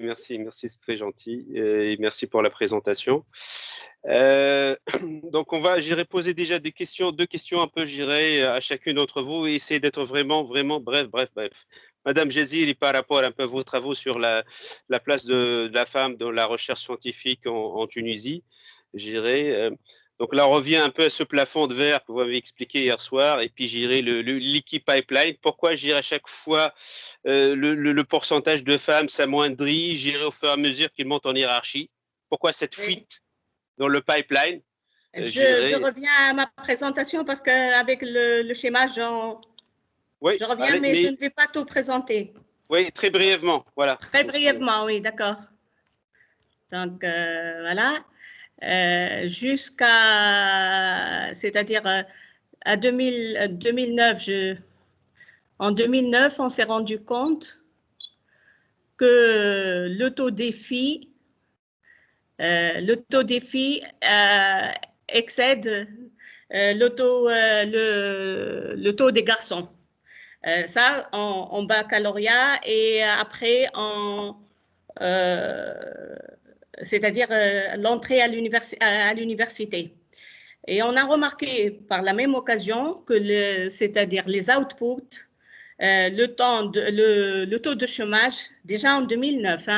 Merci, merci, c'est très gentil et merci pour la présentation. Donc, j'irai poser déjà deux questions un peu, j'irai à chacune d'entre vous et essayer d'être vraiment, vraiment bref. Madame Jazili, par rapport un peu à vos travaux sur la place de la femme dans la recherche scientifique en Tunisie, j'irai. Donc là, on revient un peu à ce plafond de verre que vous m'avez expliqué hier soir, et puis j'irai le liquid pipeline. Pourquoi j'irai à chaque fois le pourcentage de femmes s'amoindrit, j'irai au fur et à mesure qu'il monte en hiérarchie. Pourquoi cette Oui. fuite dans le pipeline? Je reviens à ma présentation parce qu'avec le schéma, Oui, je reviens, allez, mais je ne vais pas tout présenter. Oui, très brièvement, voilà. Très brièvement, oui, d'accord. Donc, voilà. C'est-à-dire à 2009, en 2009, on s'est rendu compte que le taux des filles excède le taux des garçons. Ça, en baccalauréat et après c'est-à-dire l'entrée à l'université. Et on a remarqué par la même occasion que c'est-à-dire les outputs, le taux de chômage, déjà en 2009,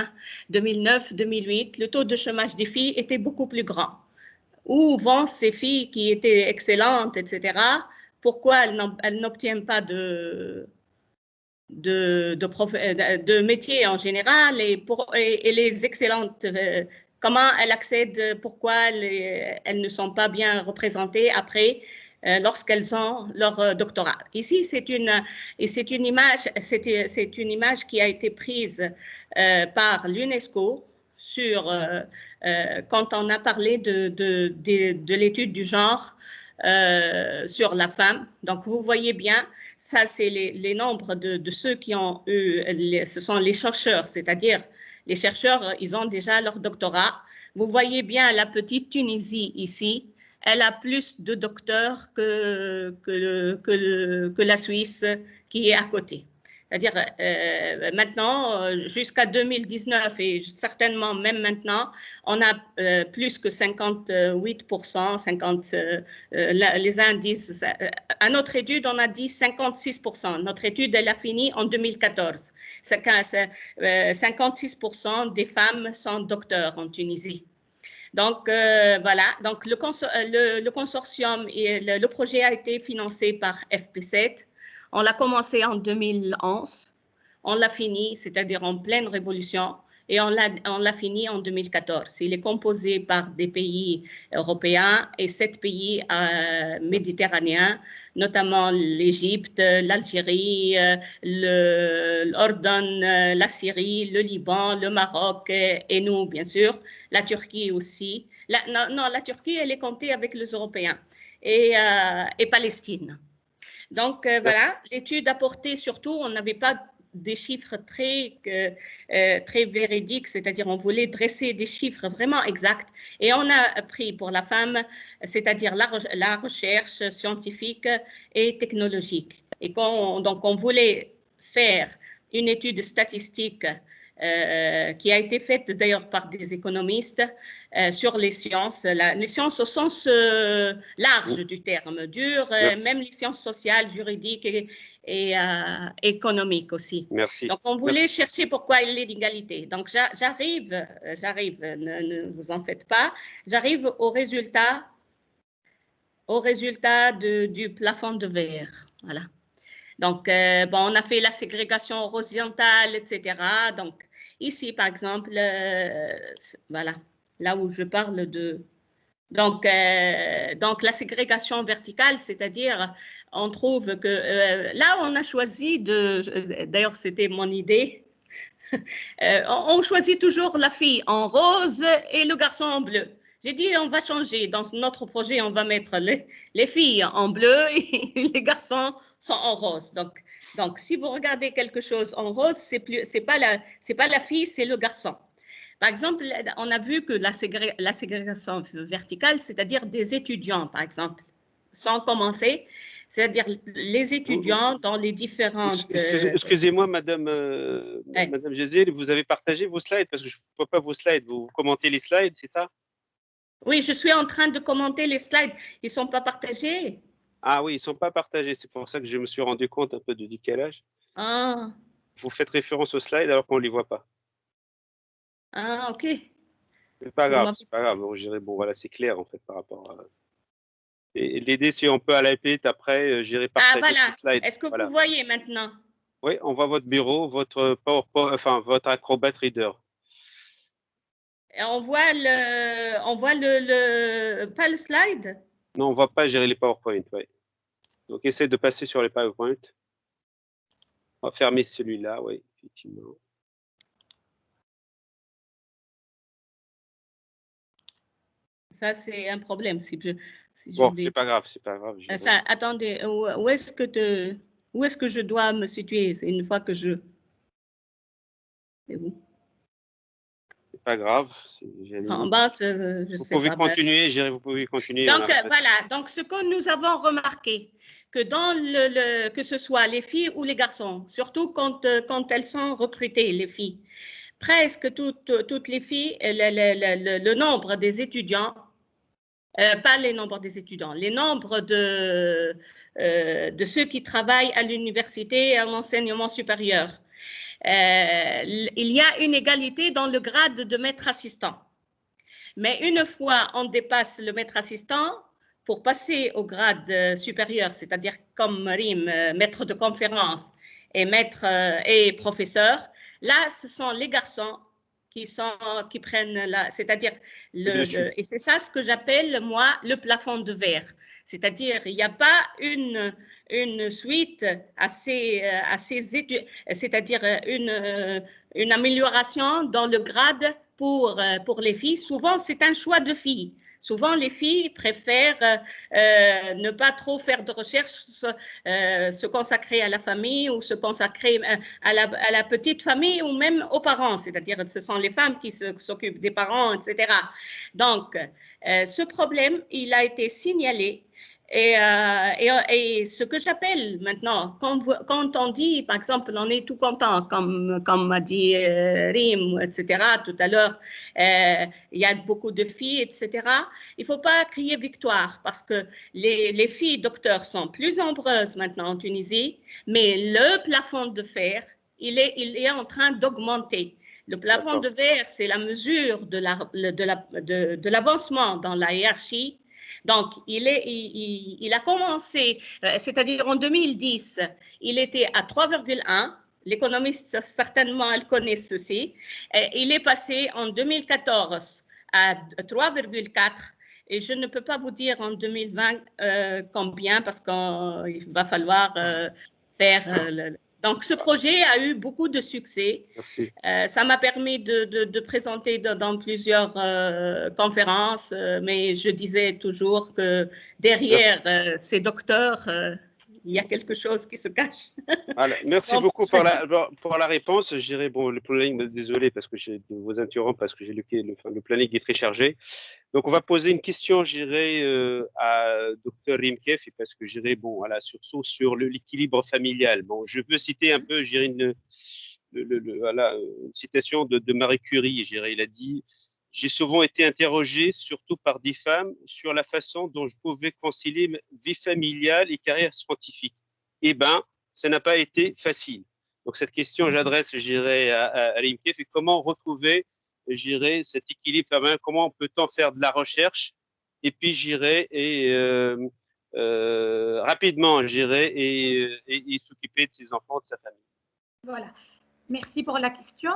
2009-2008, le taux de chômage des filles était beaucoup plus grand. Où vont ces filles qui étaient excellentes, etc. Pourquoi elles n'obtiennent pas de métier en général et les excellentes, comment elles accèdent, pourquoi elles ne sont pas bien représentées après lorsqu'elles ont leur doctorat. Ici, c'est une image qui a été prise par l'UNESCO quand on a parlé de l'étude du genre sur la femme. Donc, vous voyez bien, ça, c'est les nombres de ceux qui ont eu, ce sont les chercheurs, c'est-à-dire les chercheurs, ils ont déjà leur doctorat. Vous voyez bien la petite Tunisie ici, elle a plus de docteurs que la Suisse qui est à côté. C'est-à-dire maintenant, jusqu'à 2019 et certainement même maintenant, on a plus que 58%, 50, les uns disent, à notre étude, on a dit 56%. Notre étude, elle a fini en 2014. 56% des femmes sont docteurs en Tunisie. Donc, voilà, donc le consortium et le projet a été financé par FP7. On l'a commencé en 2011, on l'a fini, c'est-à-dire en pleine révolution, et on l'a fini en 2014. Il est composé par des pays européens et 7 pays méditerranéens, notamment l'Égypte, l'Algérie, l'Ordon, la Syrie, le Liban, le Maroc et nous, bien sûr, la Turquie aussi. Non, la Turquie, elle est comptée avec les Européens et Palestine. Donc, voilà, l'étude a porté surtout, on n'avait pas des chiffres très véridiques, c'est-à-dire on voulait dresser des chiffres vraiment exacts et on a pris pour la femme, c'est-à-dire la recherche scientifique et technologique. Et donc, on voulait faire une étude statistique qui a été faite d'ailleurs par des économistes sur les sciences. Les sciences au sens large du terme, même les sciences sociales, juridiques et économiques aussi. Merci. Donc, on voulait chercher pourquoi il y a l'inégalité. Donc, j'arrive, ne vous en faites pas, j'arrive au résultat du plafond de verre. Voilà. Donc, bon, on a fait la ségrégation horizontale, etc. Donc, ici, par exemple, voilà, là où je parle de... Donc la ségrégation verticale, c'est-à-dire, on trouve que là, on a choisi d'ailleurs, c'était mon idée, on choisit toujours la fille en rose et le garçon en bleu. J'ai dit, on va changer. Dans notre projet, on va mettre les filles en bleu et les garçons sont en rose. Donc si vous regardez quelque chose en rose, c'est pas la fille, c'est le garçon. Par exemple, on a vu que la ségrégation verticale, c'est-à-dire des étudiants, par exemple. sans commencer, c'est-à-dire les étudiants dans les différentes... Excusez-moi, Madame Jezil, vous avez partagé vos slides parce que je ne vois pas vos slides. Vous commentez les slides, c'est ça? Oui, je suis en train de commenter les slides. Ils ne sont pas partagés. Ah oui, ils ne sont pas partagés. C'est pour ça que je me suis rendu compte un peu du décalage. Ah. Vous faites référence aux slides alors qu'on ne les voit pas. Ah, ok. C'est pas grave, c'est pas grave. Bon, je dirais, bon, voilà, c'est clair en fait par rapport à... Et l'idée, si on peut à la pépite, après, j'irai partager ces slides. Est-ce que vous voyez maintenant? Oui, on voit votre bureau, votre PowerPoint, enfin, votre Acrobat Reader. Et on voit pas le slide? Non, on ne voit pas gérer les PowerPoint, oui. Donc, essaye de passer sur les PowerPoint. On va fermer celui-là, oui, effectivement. Ça, c'est un problème. Bon, c'est pas grave, c'est pas grave. Ça, attendez, où est-ce que je dois me situer une fois que je... C'est où? C'est pas grave. En bas, je vous sais pouvez pas. Continuer, je dirais, vous pouvez continuer. Donc, voilà. Donc, ce que nous avons remarqué, que dans que ce soit les filles ou les garçons, surtout quand elles sont recrutées, les filles, presque toutes les filles, le nombre des étudiants, pas les nombres des étudiants, les nombres de ceux qui travaillent à l'université et en enseignement supérieur. Il y a une égalité dans le grade de maître assistant. Mais une fois on dépasse le maître assistant, pour passer au grade supérieur, c'est-à-dire comme Marim, maître de conférence et professeur, là, ce sont les garçons qui prennent c'est-à-dire et c'est ça ce que j'appelle moi le plafond de verre, c'est-à-dire il n'y a pas une suite c'est-à-dire une amélioration dans le grade pour les filles. Souvent c'est un choix de filles. Souvent, les filles préfèrent ne pas trop faire de recherche, se consacrer à la famille ou se consacrer à la petite famille ou même aux parents, c'est-à-dire ce sont les femmes qui s'occupent des parents, etc. Donc, ce problème, il a été signalé. Et ce que j'appelle maintenant, quand on dit, par exemple, on est tout content, comme m'a dit Rim, etc., tout à l'heure, il y a beaucoup de filles, etc., il ne faut pas crier victoire parce que les filles docteurs sont plus nombreuses maintenant en Tunisie, mais le plafond de verre, il est en train d'augmenter. Le plafond de verre, c'est la mesure de l'avancement dans la hiérarchie. Donc, il a commencé, c'est-à-dire en 2010, il était à 3,1. L'économiste, certainement, elle connaît ceci. Il est passé en 2014 à 3,4. Et je ne peux pas vous dire en 2020 combien, parce qu'il va falloir faire... Donc, ce projet a eu beaucoup de succès. Ça m'a permis de présenter dans plusieurs conférences, mais je disais toujours que derrière ces docteurs, il y a quelque chose qui se cache. Voilà. Merci beaucoup pour la réponse. Je dirais, bon, le planning, désolé parce que je vous interromps parce que j'ai le planning est très chargé. Donc, on va poser une question, je dirais, à Dr Rimkef, parce que je dirais, bon, voilà, surtout sur l'équilibre familial. Bon, je veux citer un peu, je dirais, une citation de Marie Curie, je dirais, il a dit: j'ai souvent été interrogé, surtout par des femmes, sur la façon dont je pouvais concilier vie familiale et carrière scientifique. Eh bien, ça n'a pas été facile. Donc, cette question, j'adresse, je dirais, à Rimkef, et comment retrouver, j'irai, cet équilibre familial, comment peut-on faire de la recherche et puis j'irai rapidement j'irai et s'occuper de ses enfants, de sa famille. Voilà, merci pour la question.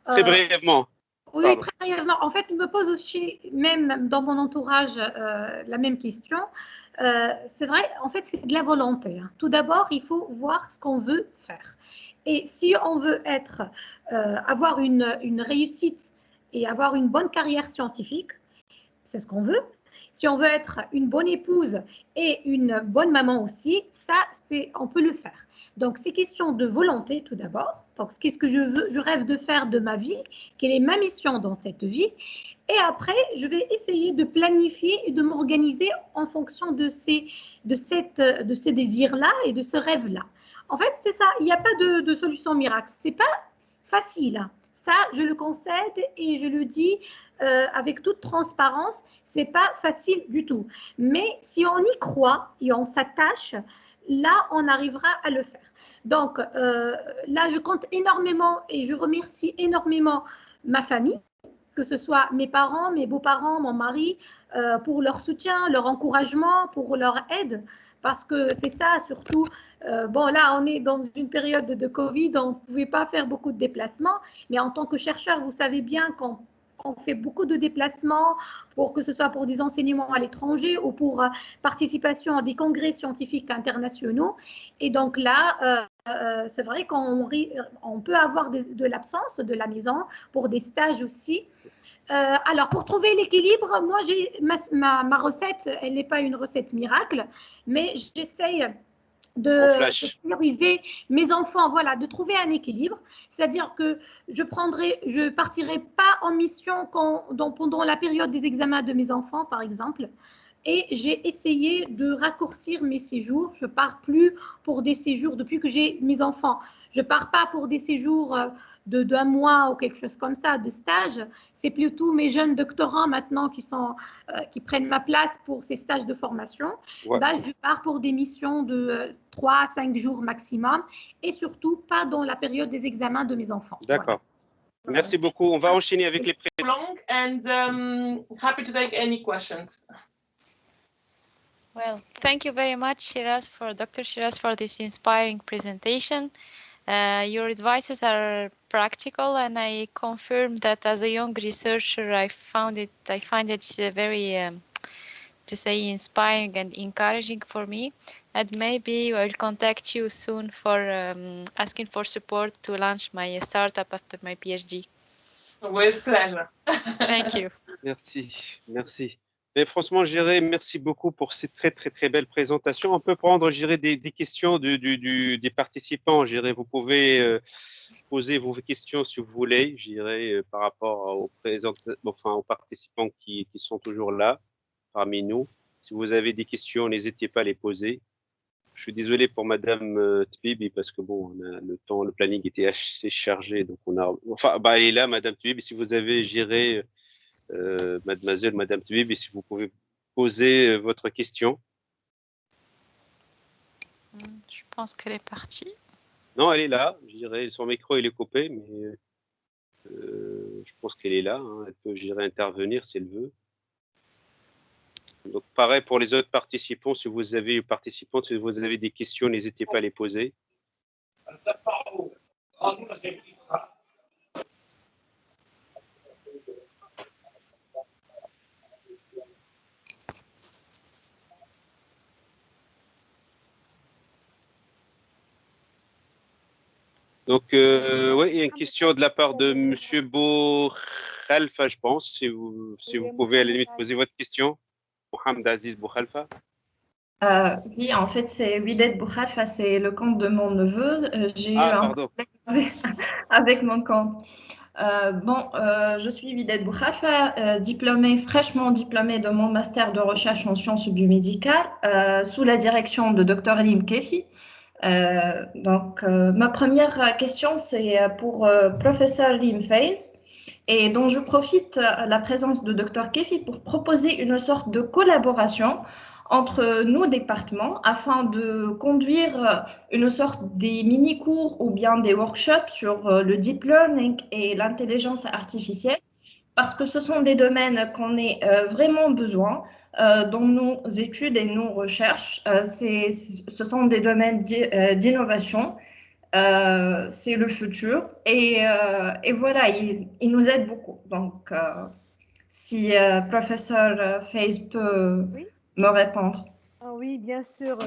Très brièvement. Oui, très brièvement. En fait, il me pose aussi, même dans mon entourage, la même question. C'est vrai, en fait, c'est de la volonté. Tout d'abord, il faut voir ce qu'on veut faire. Et si on veut avoir une réussite et avoir une bonne carrière scientifique, c'est ce qu'on veut, Si on veut être une bonne épouse et une bonne maman aussi, ça, on peut le faire. Donc, c'est question de volonté tout d'abord. Donc, qu'est-ce que je rêve de faire de ma vie? Quelle est ma mission dans cette vie? Et après, je vais essayer de planifier et de m'organiser en fonction de ces désirs-là et de ce rêve-là. En fait, c'est ça. Il n'y a pas de solution miracle. C'est pas facile. Ça, je le concède et je le dis avec toute transparence. C'est pas facile du tout. Mais si on y croit et on s'attache, là, on arrivera à le faire. Donc, là, je compte énormément et je remercie énormément ma famille, que ce soit mes parents, mes beaux-parents, mon mari, pour leur soutien, leur encouragement, pour leur aide, parce que c'est ça surtout. Bon, là, on est dans une période de Covid, on ne pouvait pas faire beaucoup de déplacements, mais en tant que chercheur, vous savez bien qu'on fait beaucoup de déplacements, que ce soit pour des enseignements à l'étranger ou pour participation à des congrès scientifiques internationaux. Et donc là, c'est vrai qu'on peut avoir de l'absence de la maison pour des stages aussi. Alors, pour trouver l'équilibre, moi, ma recette, elle n'est pas une recette miracle, mais j'essaye de prioriser mes enfants, voilà, de trouver un équilibre. C'est-à-dire que je partirai pas en mission pendant la période des examens de mes enfants, par exemple. Et j'ai essayé de raccourcir mes séjours. Je pars plus pour des séjours depuis que j'ai mes enfants. Je pars pas pour des séjours d'un mois ou quelque chose comme ça, de stage. C'est plutôt mes jeunes doctorants maintenant qui prennent ma place pour ces stages de formation. Ouais. Bah, je pars pour des missions de 3 à 5 jours maximum et surtout pas dans la période des examens de mes enfants. D'accord. Voilà. Merci beaucoup. On va enchaîner avec les long and happy to take any questions. Well, thank you very much, Dr. Shiraz, for this inspiring presentation. Your advices are practical, and I confirm that as a young researcher, I find it very, to say, inspiring and encouraging for me. And maybe I'll contact you soon for asking for support to launch my startup after my PhD. With pleasure. Thank you. Merci, merci. Mais franchement, J'irai, merci beaucoup pour ces très, très, très belles présentations. On peut prendre, J'irai, des questions des participants. J'irai, vous pouvez poser vos questions si vous voulez, J'irai, par rapport aux participants qui sont toujours là, parmi nous. Si vous avez des questions, n'hésitez pas à les poser. Je suis désolé pour Madame Tbibi parce que bon, le planning était assez chargé, donc elle est là, Madame Tbibi. Si vous avez, J'irai, Madame Tbibi, si vous pouvez poser votre question. Je pense qu'elle est partie. Non, elle est là, je dirais. Son micro, il est coupé, mais je pense qu'elle est là. Hein. Elle peut, je dirais, intervenir si elle veut. Donc, pareil pour les autres participants. Si vous avez des questions, n'hésitez pas à les poser. Donc, oui, il y a une question de la part de M. Boukhalfa, je pense, si vous pouvez à la limite poser votre question. Mohamed Aziz Boukhalfa. Oui, en fait, c'est Widet Boukhalfa, c'est le compte de mon neveu. J'ai eu un problème avec mon compte. Je suis Widet Boukhalfa, fraîchement diplômée de mon master de recherche en sciences biomédicales sous la direction de Dr. Lim Kefi. Ma première question, c'est pour professeur Lim Faiz, et dont je profite la présence de Dr. Kefi pour proposer une sorte de collaboration entre nos départements afin de conduire une sorte des mini-cours ou bien des workshops sur le deep learning et l'intelligence artificielle, parce que ce sont des domaines qu'on a vraiment besoin dans nos études et nos recherches. Ce sont des domaines d'innovation, c'est le futur, et voilà, il nous aide beaucoup. Donc, si professeur Faiz peut me répondre. Ah oui, bien sûr.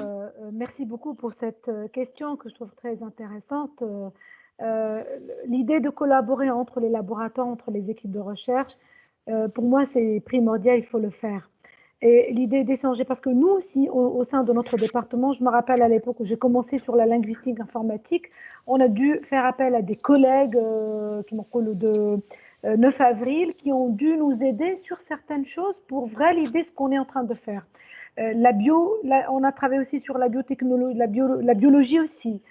Merci beaucoup pour cette question que je trouve très intéressante. L'idée de collaborer entre les laboratoires, entre les équipes de recherche, pour moi, c'est primordial, il faut le faire. Et l'idée d'échanger, parce que nous aussi, au sein de notre département, je me rappelle à l'époque où j'ai commencé sur la linguistique informatique, on a dû faire appel à des collègues qui m'ont connu de 9 avril, qui ont dû nous aider sur certaines choses pour valider ce qu'on est en train de faire. On a travaillé aussi sur la biotechnologie, la biologie aussi.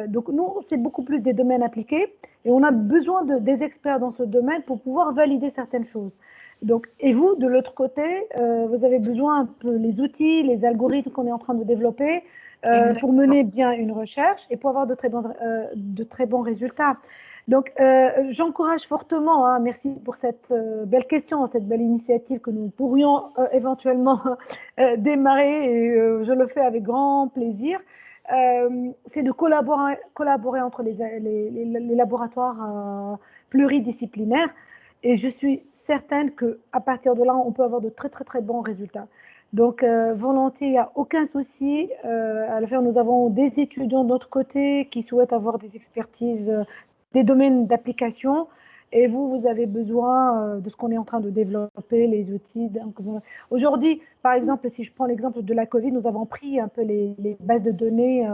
Donc nous, c'est beaucoup plus des domaines appliqués et on a besoin des experts dans ce domaine pour pouvoir valider certaines choses. Donc, et vous, de l'autre côté, vous avez besoin un peu les outils, les algorithmes qu'on est en train de développer pour mener bien une recherche et pour avoir de très bons résultats. Donc, j'encourage fortement, hein, merci pour cette belle question, cette belle initiative que nous pourrions éventuellement démarrer et je le fais avec grand plaisir. C'est de collaborer entre les laboratoires pluridisciplinaires et je suis certaine qu'à partir de là, on peut avoir de très bons résultats. Donc, volontiers, il n'y a aucun souci à le faire. Nous avons des étudiants de notre côté qui souhaitent avoir des expertises, des domaines d'application. Et vous avez besoin de ce qu'on est en train de développer, les outils. Aujourd'hui, par exemple, si je prends l'exemple de la Covid, nous avons pris un peu les bases de données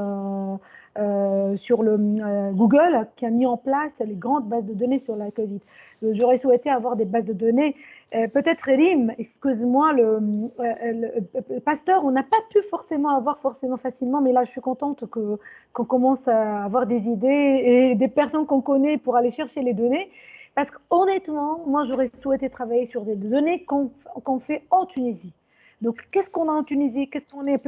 sur le Google, qui a mis en place les grandes bases de données sur la Covid. J'aurais souhaité avoir des bases de données. Peut-être Rim, excuse-moi, le Pasteur, on n'a pas pu forcément avoir facilement, mais là, je suis contente qu'on commence à avoir des idées et des personnes qu'on connaît pour aller chercher les données. Parce qu'honnêtement, moi, j'aurais souhaité travailler sur des données qu'on fait en Tunisie. Donc, qu'est-ce qu'on a en Tunisie? Qu'est-ce qu'on est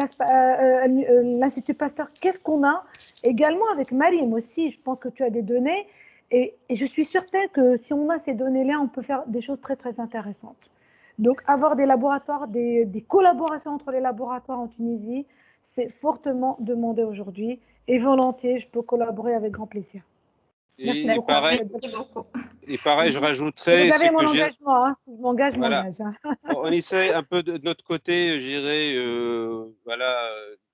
l'Institut Pasteur? Qu'est-ce qu'on a? Également avec Mariam aussi, je pense que tu as des données. Et je suis certaine que si on a ces données-là, on peut faire des choses très intéressantes. Donc, avoir des laboratoires, des collaborations entre les laboratoires en Tunisie, c'est fortement demandé aujourd'hui. Et volontiers, je peux collaborer avec grand plaisir. Merci beaucoup. Et pareil, je rajouterais. Vous avez mon engagement, hein, je m'engage voilà. mon âge. Hein. On essaie un peu de notre côté, je dirais, voilà,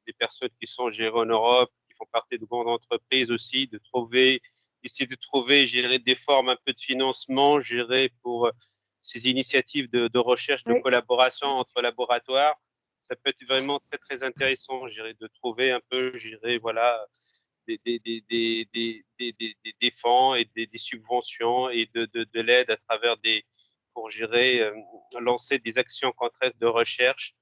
des personnes qui sont gérées en Europe, qui font partie de grandes entreprises aussi, essayer de trouver, je dirais, des formes un peu de financement, je dirais, pour ces initiatives de recherche, de collaboration entre laboratoires. Ça peut être vraiment très intéressant, je dirais, de trouver un peu, je dirais, voilà, des fonds et des subventions et de l'aide à travers pour gérer, lancer des actions concrètes de recherche,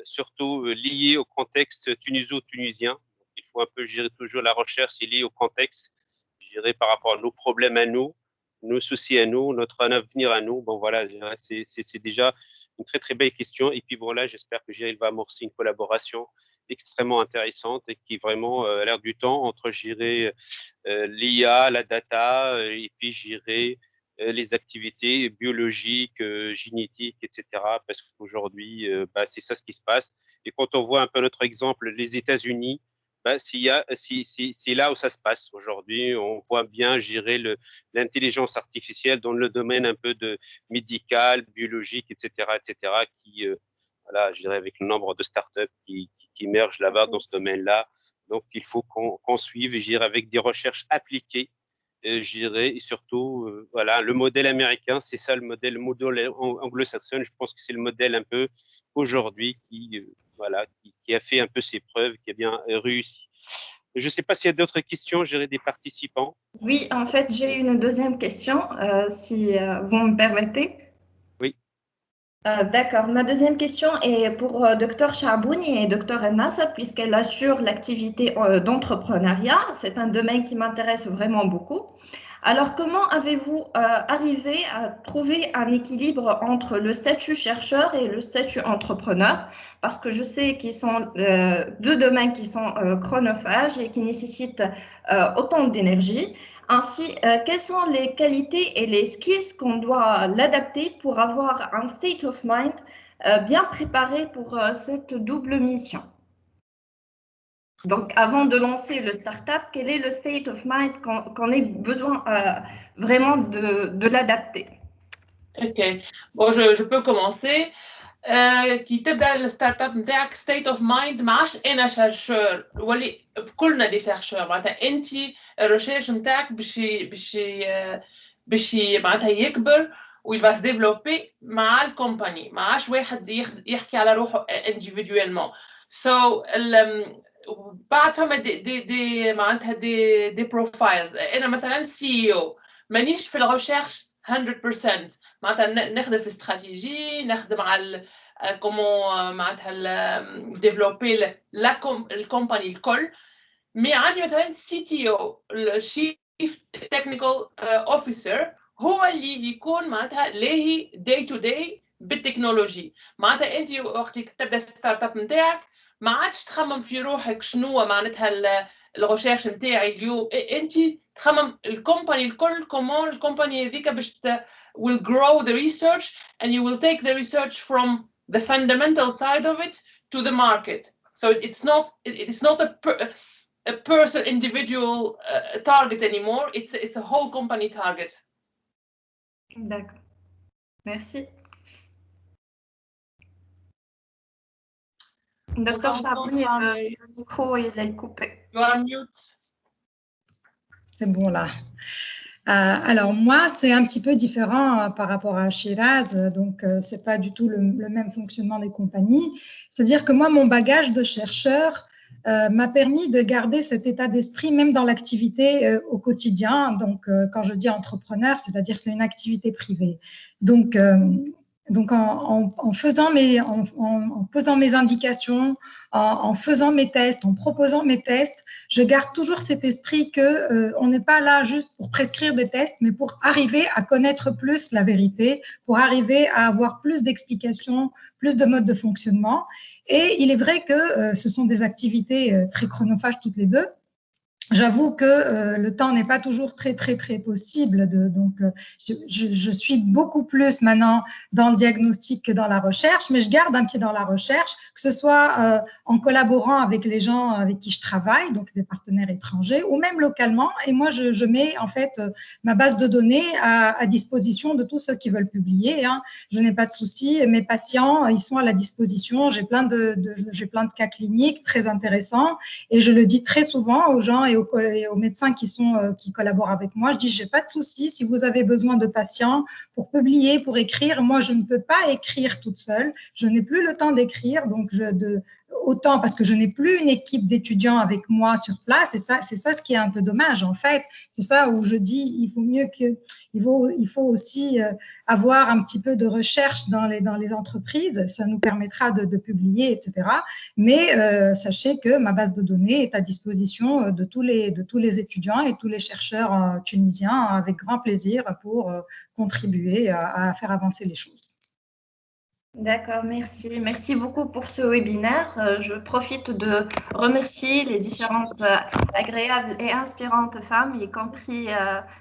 surtout liées au contexte tuniso-tunisien. Il faut un peu gérer toujours la recherche liée au contexte, gérer par rapport à nos problèmes à nous, nos soucis à nous, notre avenir à nous. Bon, voilà, c'est déjà une très belle question. Et puis voilà, j'espère que Géril va amorcer une collaboration extrêmement intéressante et qui vraiment à l'air du temps entre l'IA, la data et puis les activités biologiques, génétiques, etc. Parce qu'aujourd'hui, c'est ça ce qui se passe. Et quand on voit un peu notre exemple, les États-Unis, c'est là où ça se passe aujourd'hui. On voit bien gérer l'intelligence artificielle dans le domaine un peu de médical, biologique, etc., qui voilà, je dirais avec le nombre de startups qui émergent là-bas dans ce domaine-là. Donc, il faut qu'on suive, je dirais, avec des recherches appliquées, je dirais, et surtout, voilà, le modèle américain, c'est ça le modèle anglo-saxon. Je pense que c'est le modèle un peu aujourd'hui qui a fait un peu ses preuves, qui a bien réussi. Je ne sais pas s'il y a d'autres questions, je dirais, des participants. Oui, en fait, j'ai une deuxième question, si vous me permettez. Oui. D'accord. Ma deuxième question est pour Dr Chabouni et Dr Ennas, puisqu'elle assure l'activité d'entrepreneuriat. C'est un domaine qui m'intéresse vraiment beaucoup. Alors, comment avez-vous arrivé à trouver un équilibre entre le statut chercheur et le statut entrepreneur? Parce que je sais qu'ils sont deux domaines qui sont chronophages et qui nécessitent autant d'énergie. Ainsi, quelles sont les qualités et les skills qu'on doit l'adapter pour avoir un state of mind bien préparé pour cette double mission? Donc, avant de lancer le startup, quel est le state of mind qu'on ait besoin vraiment de l'adapter? Ok, bon, je peux commencer. كي تبدا الستارت اب نتاعك ستيت اوف مايند ما عادش انا شارشور ولي كلنا دي شارشور معناتها انت الريشيرش نتاعك باش معناتها يكبر il va se développer مع الكومباني ما عادش واحد يحكي على روحه individuellement. So بعد فما دي معناتها دي بروفايلز. انا مثلا سي او مانيش في الريشيرش 100%، معناتها نخدم في استراتيجي، نخدم على كومون معناتها ديفلوبي الكومباني الكل. مي عندي مثلا سي تي او الشيف تكنيكال اوفيسر هو اللي يكون معناتها لاهي داي تو داي بالتكنولوجي. معناتها انت وقت تبدا ستارت اب نتاعك ما عادش تخمم في روحك شنو معناتها الريشيرش نتاعي اليوم، انت تخمم الكومباني الكل كومون الكومباني هذيك باش will grow the research and you will take the research from the fundamental side of it to the market. So it's not a person individual target anymore, it's a whole company target. D'accord. Merci. Docteur Charbonnier, le micro il est coupé. You are on mute. C'est bon là. Alors moi, c'est un petit peu différent par rapport à Shiraz, donc c'est pas du tout le même fonctionnement des compagnies. C'est-à-dire que moi, mon bagage de chercheur m'a permis de garder cet état d'esprit même dans l'activité au quotidien. Donc quand je dis entrepreneur, c'est-à-dire c'est une activité privée. Donc en posant mes indications, en faisant mes tests, en proposant mes tests, je garde toujours cet esprit que on n'est pas là juste pour prescrire des tests, mais pour arriver à connaître plus la vérité, pour arriver à avoir plus d'explications, plus de modes de fonctionnement. Et il est vrai que ce sont des activités très chronophages toutes les deux. J'avoue que le temps n'est pas toujours très possible. Donc, je suis beaucoup plus maintenant dans le diagnostic que dans la recherche, mais je garde un pied dans la recherche, que ce soit en collaborant avec les gens avec qui je travaille, donc des partenaires étrangers, ou même localement. Et moi, je mets en fait ma base de données à disposition de tous ceux qui veulent publier. Hein. Je n'ai pas de souci. Mes patients, ils sont à la disposition. J'ai plein de cas cliniques très intéressants, et je le dis très souvent aux gens et aux médecins qui collaborent avec moi. Je dis, j'ai pas de souci. Si vous avez besoin de patients pour publier, pour écrire, moi, je ne peux pas écrire toute seule. Je n'ai plus le temps d'écrire. Donc, autant parce que je n'ai plus une équipe d'étudiants avec moi sur place. Et ça, c'est ça ce qui est un peu dommage, en fait. C'est ça où je dis, il faut aussi avoir un petit peu de recherche dans les entreprises. Ça nous permettra de publier, etc. Mais sachez que ma base de données est à disposition de tous les étudiants et tous les chercheurs tunisiens avec grand plaisir pour contribuer à faire avancer les choses. D'accord, merci. Merci beaucoup pour ce webinaire. Je profite de remercier les différentes agréables et inspirantes femmes, y compris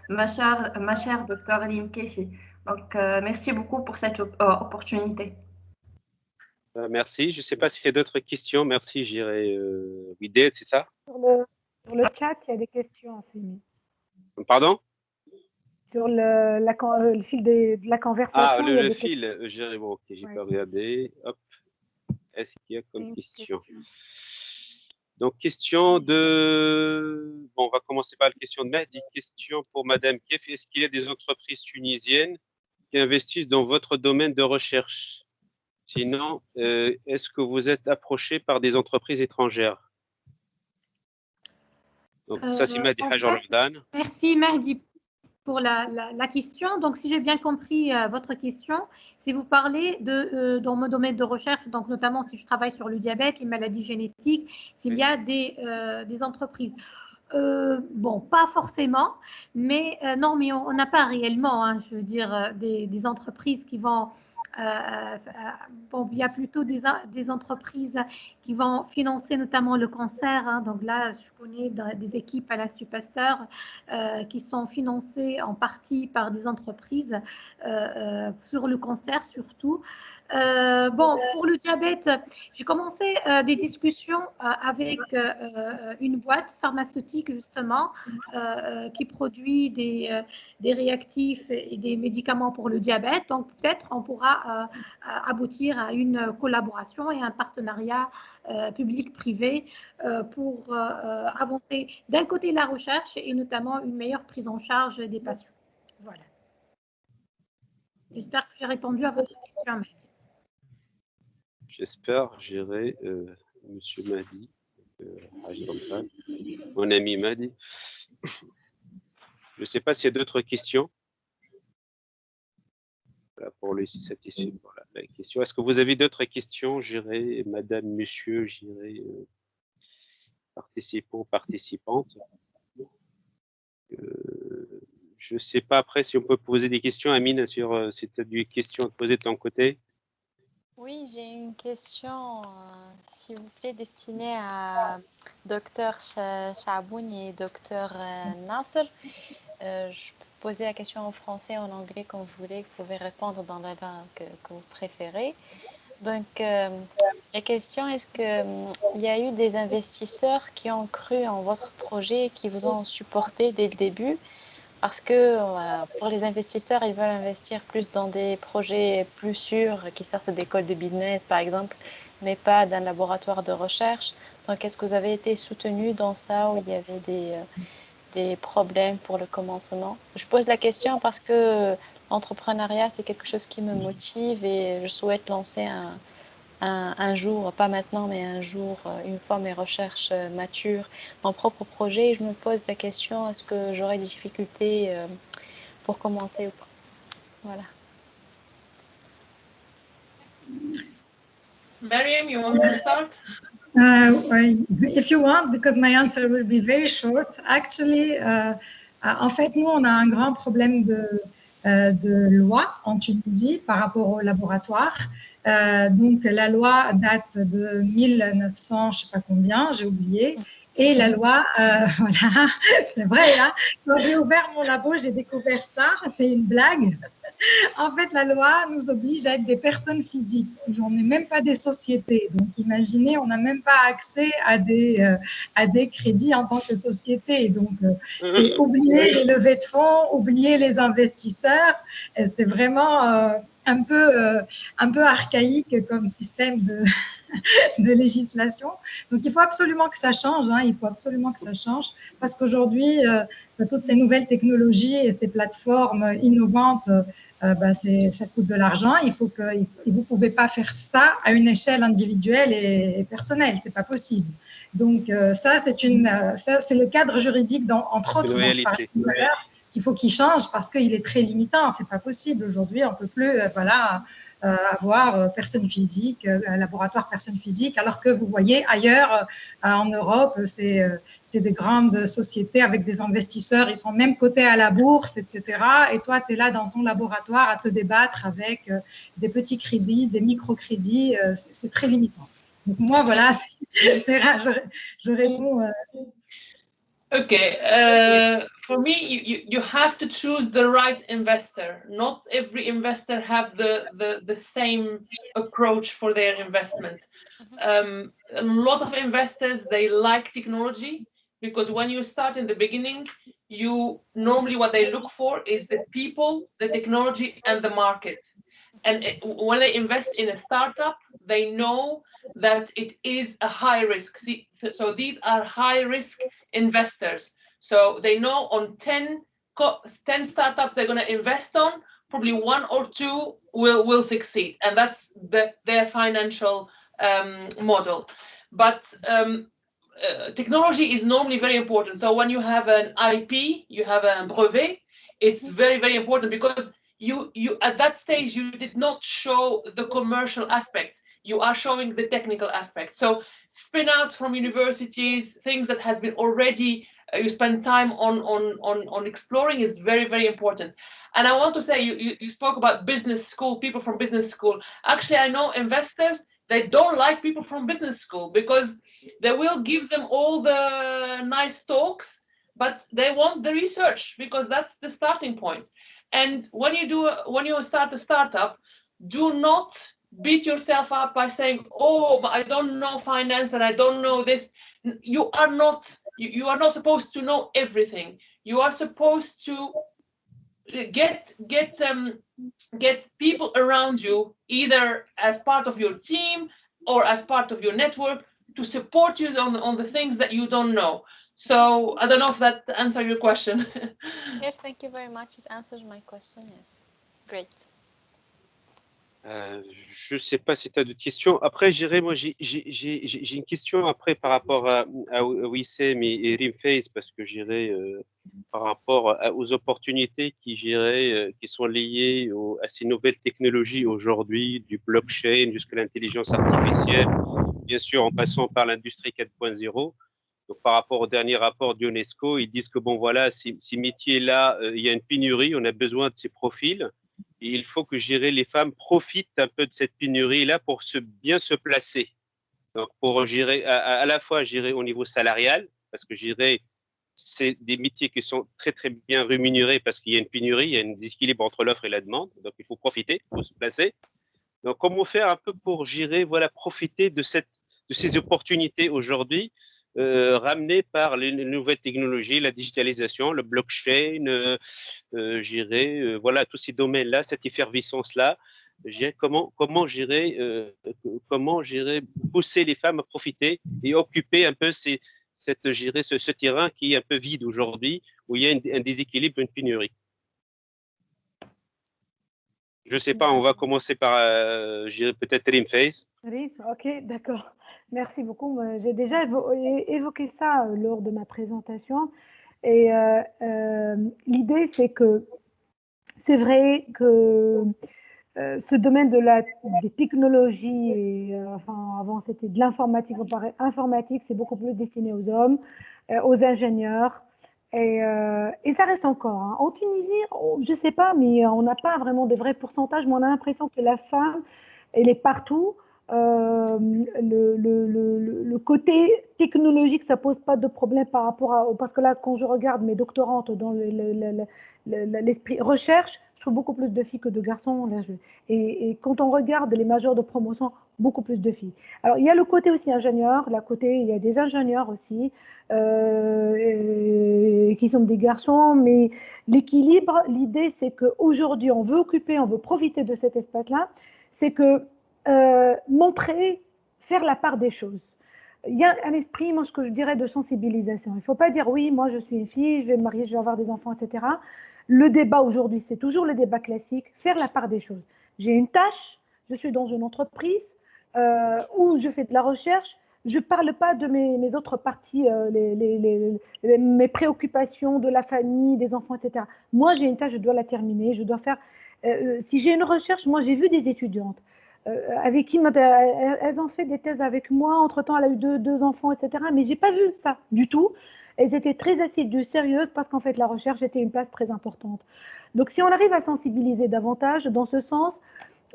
ma chère docteur Lim Kefi. Donc, merci beaucoup pour cette opportunité. Merci. Je ne sais pas s'il y a d'autres questions. Merci, j'irai Wided, c'est ça? Sur le chat, il y a des questions enseignées. Pardon? Sur le fil de la conversation. Ah, le fil, bon, ok, j'ai pas regardé. Hop. Est-ce qu'il y a comme question? Donc, question de... Bon, on va commencer par la question de Mehdi. Question pour Madame Kef. Est-ce qu'il y a des entreprises tunisiennes qui investissent dans votre domaine de recherche? Sinon, est-ce que vous êtes approché par des entreprises étrangères? Donc, ça, c'est Mehdi Hajordan. Merci, Mehdi, pour la question. Donc, si j'ai bien compris votre question, si vous parlez dans mon domaine de recherche, donc notamment si je travaille sur le diabète, les maladies génétiques, s'il y a des entreprises. Bon, pas forcément, mais non, mais on n'a pas réellement, hein, je veux dire, des entreprises qui vont... bon, il y a plutôt des entreprises qui vont financer notamment le cancer. Hein. Donc là, je connais des équipes à l'Institut Pasteur qui sont financées en partie par des entreprises sur le cancer surtout. Bon, pour le diabète, j'ai commencé des discussions avec une boîte pharmaceutique justement qui produit des réactifs et des médicaments pour le diabète. Donc peut-être on pourra aboutir à une collaboration et un partenariat public-privé pour avancer d'un côté la recherche et notamment une meilleure prise en charge des patients. Voilà. J'espère que j'ai répondu à votre question, Mehdi. J'espère, j'irai, Monsieur Mahdi, mon ami Mahdi. Je ne sais pas s'il y a d'autres questions. Voilà, pour lui, c'est satisfait. Voilà, la question. Est-ce que vous avez d'autres questions, j'irai, Madame, Monsieur, j'irai, participants, participantes. Je ne sais pas après si on peut poser des questions, Amine, sur si tu as des questions à poser de ton côté. Oui, j'ai une question, s'il vous plaît, destinée à Dr Chaboun et Dr Nasser. Je peux poser la question en français, en anglais, comme vous voulez. Vous pouvez répondre dans la langue que vous préférez. Donc, la question, est-ce qu'il y a eu des investisseurs qui ont cru en votre projet et qui vous ont supporté dès le début? Parce que pour les investisseurs, ils veulent investir plus dans des projets plus sûrs qui sortent d'écoles de business, par exemple, mais pas d'un laboratoire de recherche. Donc, est-ce que vous avez été soutenu dans ça où il y avait des problèmes pour le commencement? Je pose la question parce que l'entrepreneuriat, c'est quelque chose qui me motive et je souhaite lancer un jour, pas maintenant, mais un jour, une fois mes recherches maturent, mon propre projet, je me pose la question, est-ce que j'aurai des difficultés pour commencer ou pas? Voilà. Mariam, you want to start? If you want, because my answer will be very short. Actually, en fait, nous, on a un grand problème de loi en Tunisie par rapport au laboratoire. Donc, la loi date de 1900, je ne sais pas combien, j'ai oublié. Et la loi, voilà, c'est vrai, hein, quand j'ai ouvert mon labo, j'ai découvert ça, c'est une blague. En fait, la loi nous oblige à être des personnes physiques. On n'est même pas des sociétés. Donc, imaginez, on n'a même pas accès à des crédits en tant que société. Donc, c'est oublier les levées de fonds, oublier les investisseurs. C'est vraiment un peu archaïque comme système de législation. Donc, il faut absolument que ça change. Hein, il faut absolument que ça change parce qu'aujourd'hui, toutes ces nouvelles technologies et ces plateformes innovantes, ça coûte de l'argent. Vous ne pouvez pas faire ça à une échelle individuelle et personnelle. C'est pas possible. Donc, ça, c'est le cadre juridique, entre autres, dont je parlais tout à l'heure, qu'il faut qu'il change parce qu'il est très limitant. C'est pas possible aujourd'hui. On peut plus, avoir personne physique, un laboratoire personne physique, alors que vous voyez ailleurs en Europe, c'est des grandes sociétés avec des investisseurs, ils sont même cotés à la bourse, etc. Et toi, tu es là dans ton laboratoire à te débattre avec des petits crédits, des microcrédits, c'est très limitant. Donc moi, voilà, je réponds. Okay, for me, you have to choose the right investor. Not every investor have the same approach for their investment. A lot of investors, they like technology because when you start in the beginning, normally what they look for is the people, the technology, and the market. And when they invest in a startup, they know that it is a high risk. So these are high risk investors. So they know on 10 startups they're going to invest on, probably 1 or 2 will succeed. And that's their financial model. But technology is normally very important. So when you have an IP, you have a brevet, it's very, very important because you at that stage, you did not show the commercial aspects. You are showing the technical aspect. So spin out from universities, things that has been already, you spend time on exploring is very, very important. And I want to say, you spoke about business school, people from business school. Actually, I know investors, they don't like people from business school because they will give them all the nice talks, but they want the research because that's the starting point. And when you start a startup, do not beat yourself up by saying, oh, but I don't know finance and I don't know this. You are not supposed to know everything. You are supposed to get people around you, either as part of your team or as part of your network, to support you on the things that you don't know. So I don't know if that answers your question. Yes, thank you very much. It answers my question. Yes, great. Je ne sais pas si tu as d'autres questions. Après, moi, j'ai une question après par rapport à Wissem et Rimface, parce que par rapport aux opportunités qui sont liées à ces nouvelles technologies aujourd'hui, du blockchain jusqu'à l'intelligence artificielle, bien sûr en passant par l'industrie 4.0. Donc, par rapport au dernier rapport d'UNESCO, ils disent que bon, voilà, ces métiers-là, il y a une pénurie, on a besoin de ces profils. Et il faut que les femmes profitent un peu de cette pénurie-là pour bien se placer. Donc, pour gérer à la fois gérer au niveau salarial, parce que c'est des métiers qui sont très, très bien rémunérés parce qu'il y a une pénurie, il y a un déséquilibre entre l'offre et la demande. Donc, il faut profiter, il faut se placer. Donc, comment faire un peu pour profiter de ces opportunités aujourd'hui, ramenées par les nouvelles technologies, la digitalisation, le blockchain, voilà, tous ces domaines-là, cette effervescence-là, comment pousser les femmes à profiter et occuper un peu ce terrain qui est un peu vide aujourd'hui, où il y a un déséquilibre, une pénurie. Je ne sais pas, on va commencer par, peut-être Rimface. Ok, d'accord. Merci beaucoup. J'ai déjà évoqué ça lors de ma présentation. Et l'idée, c'est que c'est vrai que ce domaine des technologies, et, enfin, avant c'était de l'informatique, informatique, c'est beaucoup plus destiné aux hommes, aux ingénieurs. Et ça reste encore. Hein. En Tunisie, je ne sais pas, mais on n'a pas vraiment de vrais pourcentages, mais on a l'impression que la femme, elle est partout. Le côté technologique, ça pose pas de problème par rapport parce que là, quand je regarde mes doctorantes dans l'esprit recherche, je trouve beaucoup plus de filles que de garçons. Là, et quand on regarde les majors de promotion, beaucoup plus de filles. Alors, il y a le côté aussi ingénieur, il y a des ingénieurs aussi qui sont des garçons, mais l'équilibre, l'idée, c'est qu'aujourd'hui, on veut profiter de cet espace-là, c'est que montrer, faire la part des choses. Il y a un esprit, moi, ce que je dirais, de sensibilisation. Il ne faut pas dire, oui, moi, je suis une fille, je vais me marier, je vais avoir des enfants, etc. Le débat aujourd'hui, c'est toujours le débat classique, faire la part des choses. J'ai une tâche, je suis dans une entreprise où je fais de la recherche, je ne parle pas de mes autres parties, mes préoccupations de la famille, des enfants, etc. Moi, j'ai une tâche, je dois la terminer, je dois faire... si j'ai une recherche, moi, j'ai vu des étudiantes avec qui elles ont fait des thèses avec moi. Entre-temps, elle a eu deux enfants, etc. Mais je n'ai pas vu ça du tout. Elles étaient très assidues, sérieuses, parce qu'en fait, la recherche était une place très importante. Donc, si on arrive à sensibiliser davantage dans ce sens,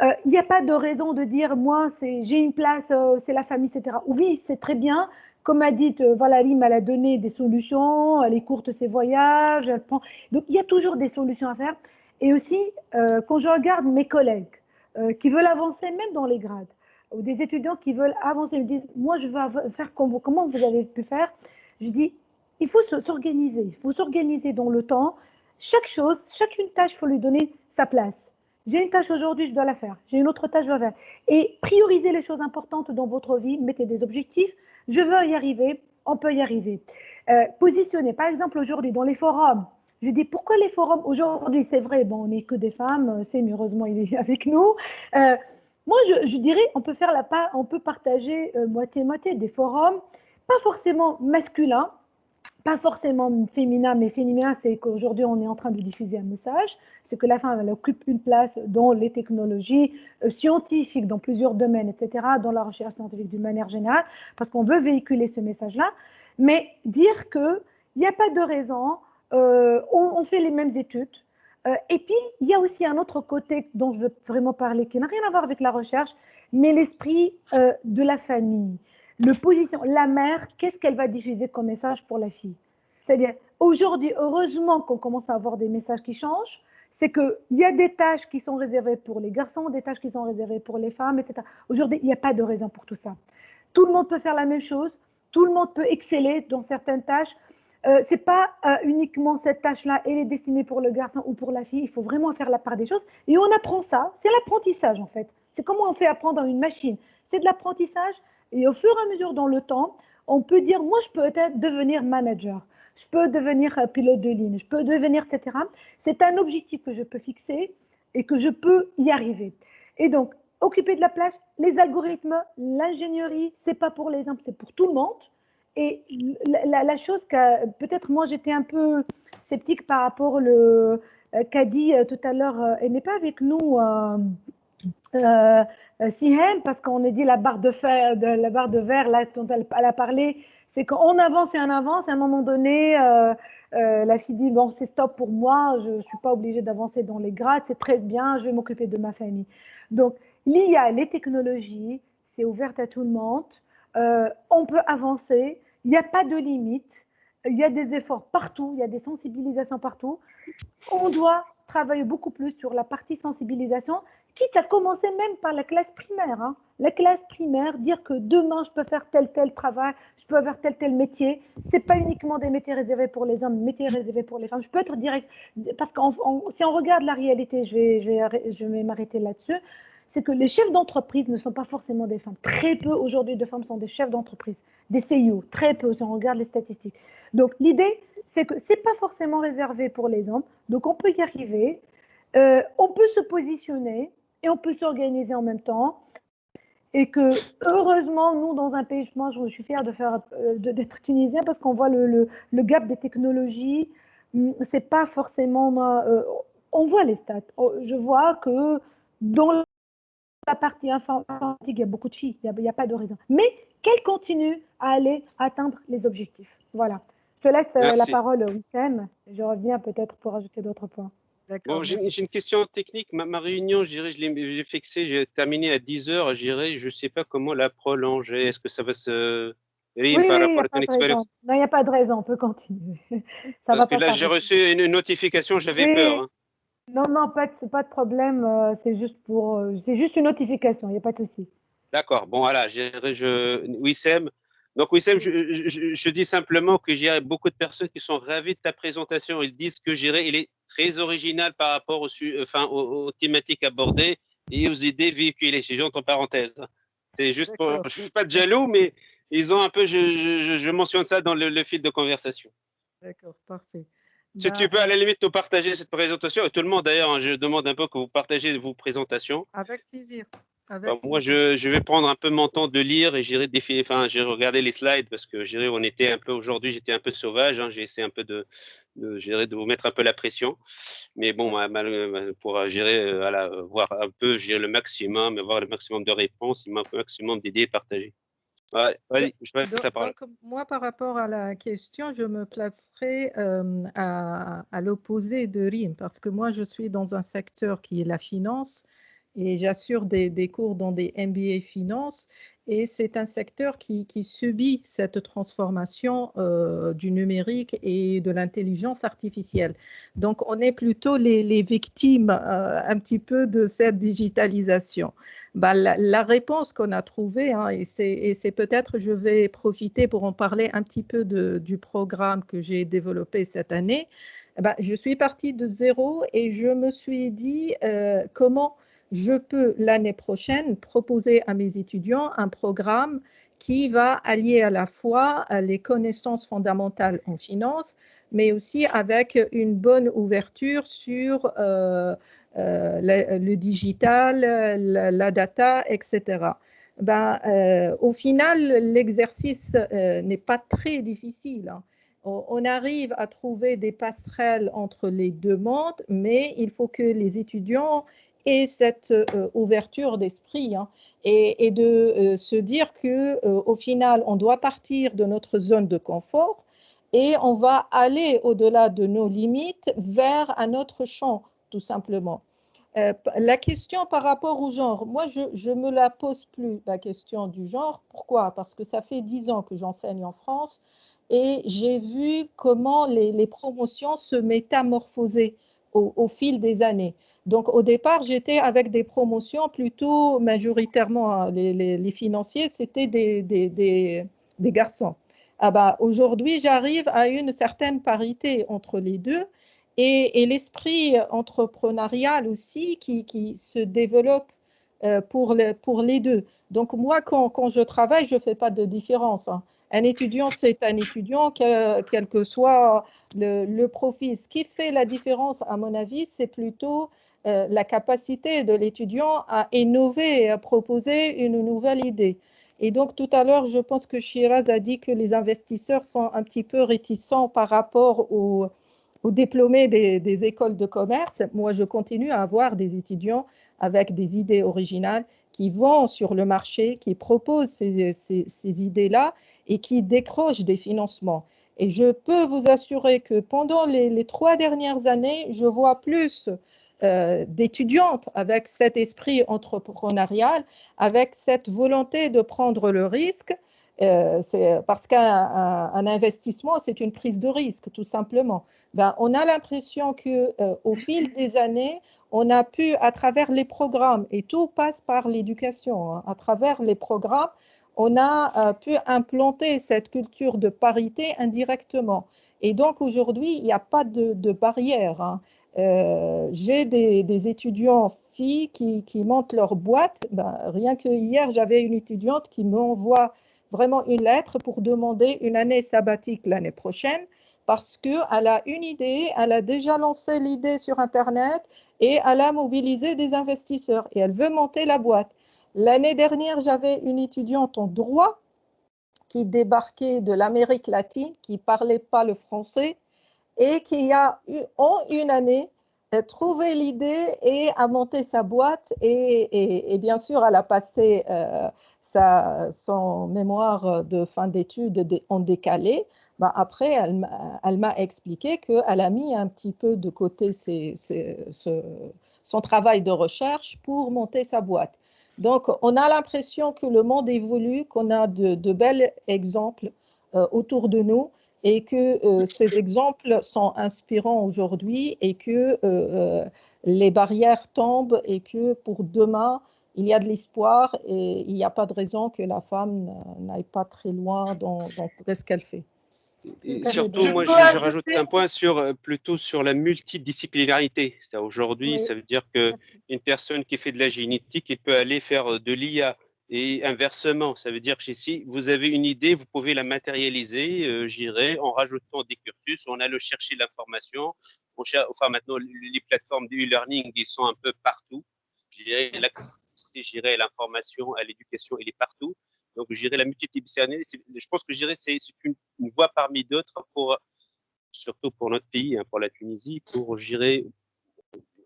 il n'y a pas de raison de dire, moi, j'ai une place, c'est la famille, etc. Oui, c'est très bien. Comme a dit Valérie, elle a donné des solutions, elle écourte ses voyages, elle prend... Donc, il y a toujours des solutions à faire. Et aussi, quand je regarde mes collègues, qui veulent avancer même dans les grades, ou des étudiants qui veulent avancer, me disent, moi je veux faire comme vous, comment vous avez pu faire? Je dis, il faut s'organiser dans le temps, chacune tâche, il faut lui donner sa place. J'ai une tâche aujourd'hui, je dois la faire, j'ai une autre tâche, je dois la faire. Et prioriser les choses importantes dans votre vie, mettez des objectifs, je veux y arriver, on peut y arriver. Positionner, par exemple aujourd'hui dans les forums, je dis, pourquoi les forums aujourd'hui, c'est vrai, bon, on n'est que des femmes, c'est heureusement il est avec nous. Moi, je dirais, on peut partager moitié-moitié des forums, pas forcément masculins, pas forcément féminin, mais féminin, c'est qu'aujourd'hui, on est en train de diffuser un message, c'est que la femme, elle occupe une place dans les technologies scientifiques, dans plusieurs domaines, etc., dans la recherche scientifique d'une manière générale, parce qu'on veut véhiculer ce message-là, mais dire qu'il n'y a pas de raison, on fait les mêmes études. Et puis, il y a aussi un autre côté dont je veux vraiment parler, qui n'a rien à voir avec la recherche, mais l'esprit de la famille. La mère, qu'est-ce qu'elle va diffuser comme message pour la fille? C'est-à-dire, aujourd'hui, heureusement qu'on commence à avoir des messages qui changent, c'est qu'il y a des tâches qui sont réservées pour les garçons, des tâches qui sont réservées pour les femmes, etc. Aujourd'hui, il n'y a pas de raison pour tout ça. Tout le monde peut faire la même chose, tout le monde peut exceller dans certaines tâches. Ce n'est pas uniquement cette tâche-là, elle est destinée pour le garçon ou pour la fille, il faut vraiment faire la part des choses. Et on apprend ça, c'est l'apprentissage en fait. C'est comment on fait apprendre une machine. C'est de l'apprentissage. Et au fur et à mesure dans le temps, on peut dire, moi, je peux peut-être devenir manager, je peux devenir pilote de ligne, je peux devenir, etc. C'est un objectif que je peux fixer et que je peux y arriver. Et donc, occuper de la place, les algorithmes, l'ingénierie, c'est pas pour les hommes, c'est pour tout le monde. Et la chose que peut-être moi j'étais un peu sceptique par rapport qu'a dit tout à l'heure, elle n'est pas avec nous, Sihem, parce qu'on a dit la barre de verre là dont elle a parlé, c'est qu'on avance et on avance, et à un moment donné, la fille dit bon c'est stop pour moi, je ne suis pas obligée d'avancer dans les grades, c'est très bien, je vais m'occuper de ma famille. Donc l'IA, les technologies, c'est ouvert à tout le monde. On peut avancer, il n'y a pas de limite, il y a des efforts partout, il y a des sensibilisations partout. On doit travailler beaucoup plus sur la partie sensibilisation, quitte à commencer même par la classe primaire. Hein. La classe primaire, dire que demain je peux faire tel travail, je peux faire tel métier. Ce n'est pas uniquement des métiers réservés pour les hommes, métiers réservés pour les femmes. Je peux être direct, parce que si on regarde la réalité, je vais m'arrêter là-dessus. C'est que les chefs d'entreprise ne sont pas forcément des femmes. Très peu aujourd'hui de femmes sont des chefs d'entreprise, des CEO, très peu si on regarde les statistiques. Donc l'idée, c'est que ce n'est pas forcément réservé pour les hommes, donc on peut y arriver, on peut se positionner et on peut s'organiser en même temps. Et que heureusement, nous, dans un pays, moi je suis fière d'être tunisien parce qu'on voit le gap des technologies, c'est pas forcément... on voit les stats, je vois que dans la partie informatique, il y a beaucoup de filles, il n'y a pas de raison. Mais qu'elles continuent à aller atteindre les objectifs. Voilà. Je te laisse la parole, Wissem. Je reviens peut-être pour ajouter d'autres points. Bon, j'ai une question technique. Ma réunion, je l'ai fixée, j'ai terminé à 10h, je ne sais pas comment la prolonger. Est-ce que ça va se... Oui, par rapport à ton expérience. Non, il n'y a pas de raison, on peut continuer. Parce que là, j'ai reçu une notification, j'avais peur. Hein. Non, pas de problème. C'est juste une notification, il n'y a pas de souci. D'accord. Bon, voilà, Wissem. Donc, Wissem, je dis simplement que j'ai beaucoup de personnes qui sont ravies de ta présentation. Ils disent que il est très original par rapport aux thématiques abordées et aux idées véhiculées. C'est juste en parenthèse. C'est juste pour. Je ne suis pas de jaloux, mais ils ont un peu. Je mentionne ça dans le fil de conversation. D'accord, parfait. Si tu peux à la limite nous partager cette présentation, et tout le monde d'ailleurs, hein, je demande un peu que vous partagez vos présentations. Avec plaisir. Moi, je vais prendre un peu mon temps de lire et j'irai défiler. Enfin, j'ai regardé les slides parce que on était un peu aujourd'hui, j'étais un peu sauvage. Hein, j'ai essayé un peu de vous mettre un peu la pression. Mais bon, pour gérer, voir un peu, gérer le maximum, avoir le maximum de réponses, le maximum d'idées partagées. Ouais, vas-y, je vais faire ta parole. Donc, moi, par rapport à la question, je me placerai à l'opposé de Rim parce que moi, je suis dans un secteur qui est la finance. Et j'assure des cours dans des MBA Finance et c'est un secteur qui subit cette transformation du numérique et de l'intelligence artificielle. Donc, on est plutôt les victimes un petit peu de cette digitalisation. La réponse qu'on a trouvée, hein, et c'est peut-être, je vais profiter pour en parler un petit peu du programme que j'ai développé cette année. Je suis partie de zéro et je me suis dit comment je peux l'année prochaine proposer à mes étudiants un programme qui va allier à la fois les connaissances fondamentales en finance, mais aussi avec une bonne ouverture sur le digital, la data, etc. Au final, l'exercice n'est pas très difficile. Hein. On arrive à trouver des passerelles entre les deux mondes, mais il faut que les étudiants aient cette ouverture d'esprit hein, et de se dire qu'au final, on doit partir de notre zone de confort et on va aller au-delà de nos limites vers un autre champ, tout simplement. La question par rapport au genre, moi, je ne me la pose plus, la question du genre. Pourquoi? Parce que ça fait 10 ans que j'enseigne en France et j'ai vu comment les promotions se métamorphosaient au fil des années. Donc, au départ, j'étais avec des promotions plutôt majoritairement, les financiers, c'était des garçons. Aujourd'hui, j'arrive à une certaine parité entre les deux et l'esprit entrepreneurial aussi qui se développe pour les deux. Donc, moi, quand je travaille, je ne fais pas de différence. Hein. Un étudiant, c'est un étudiant, quel que soit le profil. Ce qui fait la différence, à mon avis, c'est plutôt la capacité de l'étudiant à innover et à proposer une nouvelle idée. Et donc, tout à l'heure, je pense que Shiraz a dit que les investisseurs sont un petit peu réticents par rapport aux diplômés des écoles de commerce. Moi, je continue à avoir des étudiants avec des idées originales qui vont sur le marché, qui proposent ces idées-là et qui décrochent des financements. Et je peux vous assurer que pendant les 3 dernières années, je vois plus d'étudiantes avec cet esprit entrepreneurial, avec cette volonté de prendre le risque, parce qu'un investissement, c'est une prise de risque, tout simplement. Ben, on a l'impression qu'au fil des années, on a pu, à travers les programmes, et tout passe par l'éducation, hein, à travers les programmes, on a pu implanter cette culture de parité indirectement. Et donc, aujourd'hui, il n'y a pas de barrière, hein. J'ai des étudiants filles qui montent leur boîte. Ben, rien que hier, j'avais une étudiante qui m'envoie vraiment une lettre pour demander une année sabbatique l'année prochaine parce qu'elle a une idée, elle a déjà lancé l'idée sur Internet et elle a mobilisé des investisseurs et elle veut monter la boîte. L'année dernière, j'avais une étudiante en droit qui débarquait de l'Amérique latine, qui ne parlait pas le français et qui a, en une année, trouvé l'idée et a monté sa boîte. Et bien sûr, elle a passé son mémoire de fin d'études en décalé. Ben après, elle m'a expliqué qu'elle a mis un petit peu de côté son travail de recherche pour monter sa boîte. Donc, on a l'impression que le monde évolue, qu'on a de bels exemples autour de nous et que ces exemples sont inspirants aujourd'hui et que les barrières tombent et que pour demain, il y a de l'espoir et il n'y a pas de raison que la femme n'aille pas très loin dans ce qu'elle fait. Et surtout, moi, je rajoute un point plutôt sur la multidisciplinarité. Aujourd'hui, ça veut dire qu'une personne qui fait de la génétique, elle peut aller faire de l'IA. Et inversement, ça veut dire que si vous avez une idée, vous pouvez la matérialiser, j'irai, en rajoutant des cursus, en allant chercher l'information. Enfin, maintenant, les plateformes de e-learning, ils sont un peu partout. L'accès, l'information à l'éducation, elle est partout. Donc, je dirais la multidisciplinarité, je pense que c'est une voie parmi d'autres, surtout pour notre pays, hein, pour la Tunisie, pour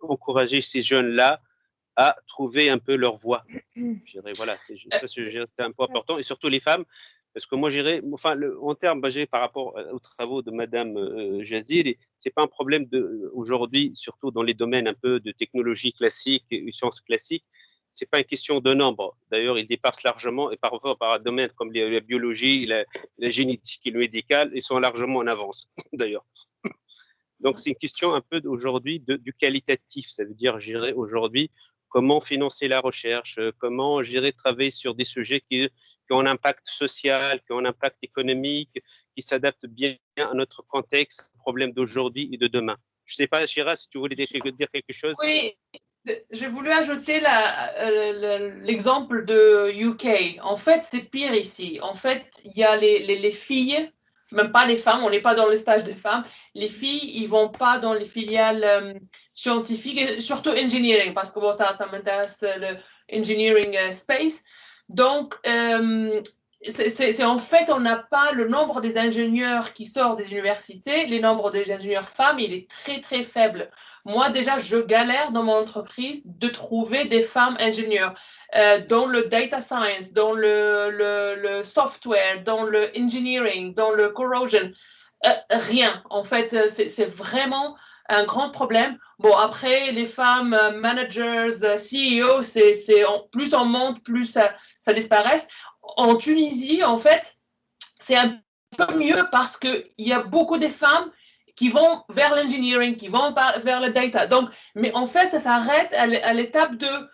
encourager ces jeunes-là à trouver un peu leur voie. Voilà, c'est un peu important, et surtout les femmes, parce que moi, en termes, par rapport aux travaux de Madame Jazil, c'est pas un problème aujourd'hui, surtout dans les domaines un peu de technologie classique et sciences classiques. C'est pas une question de nombre. D'ailleurs, il dépasse largement, et par rapport à un domaine comme la biologie, la génétique et le médical, ils sont largement en avance, d'ailleurs. Donc, c'est une question un peu aujourd'hui du qualitatif. Ça veut dire, aujourd'hui, comment financer la recherche, comment travailler sur des sujets qui ont un impact social, qui ont un impact économique, qui s'adaptent bien à notre contexte, aux problèmes d'aujourd'hui et de demain. Je ne sais pas, Shira, si tu voulais dire quelque chose. Oui. J'ai voulu ajouter l'exemple de UK. En fait, c'est pire ici. En fait, il y a les filles, même pas les femmes, on n'est pas dans le stage des femmes. Les filles, ils vont pas dans les filiales scientifiques, et surtout engineering, parce que bon, ça m'intéresse, le engineering space. Donc, en fait, on n'a pas le nombre des ingénieurs qui sortent des universités. Le nombre des ingénieurs femmes, il est très, très faible. Moi, déjà, je galère dans mon entreprise de trouver des femmes ingénieurs dans le data science, dans le software, dans le engineering, dans le corrosion. Rien. En fait, c'est vraiment un grand problème. Bon, après, les femmes managers, CEO, plus on monte, plus ça disparaît. En Tunisie, en fait, c'est un peu mieux parce qu'il y a beaucoup de femmes qui vont vers l'engineering, qui vont vers le data. Donc, mais en fait, ça s'arrête à l'étape de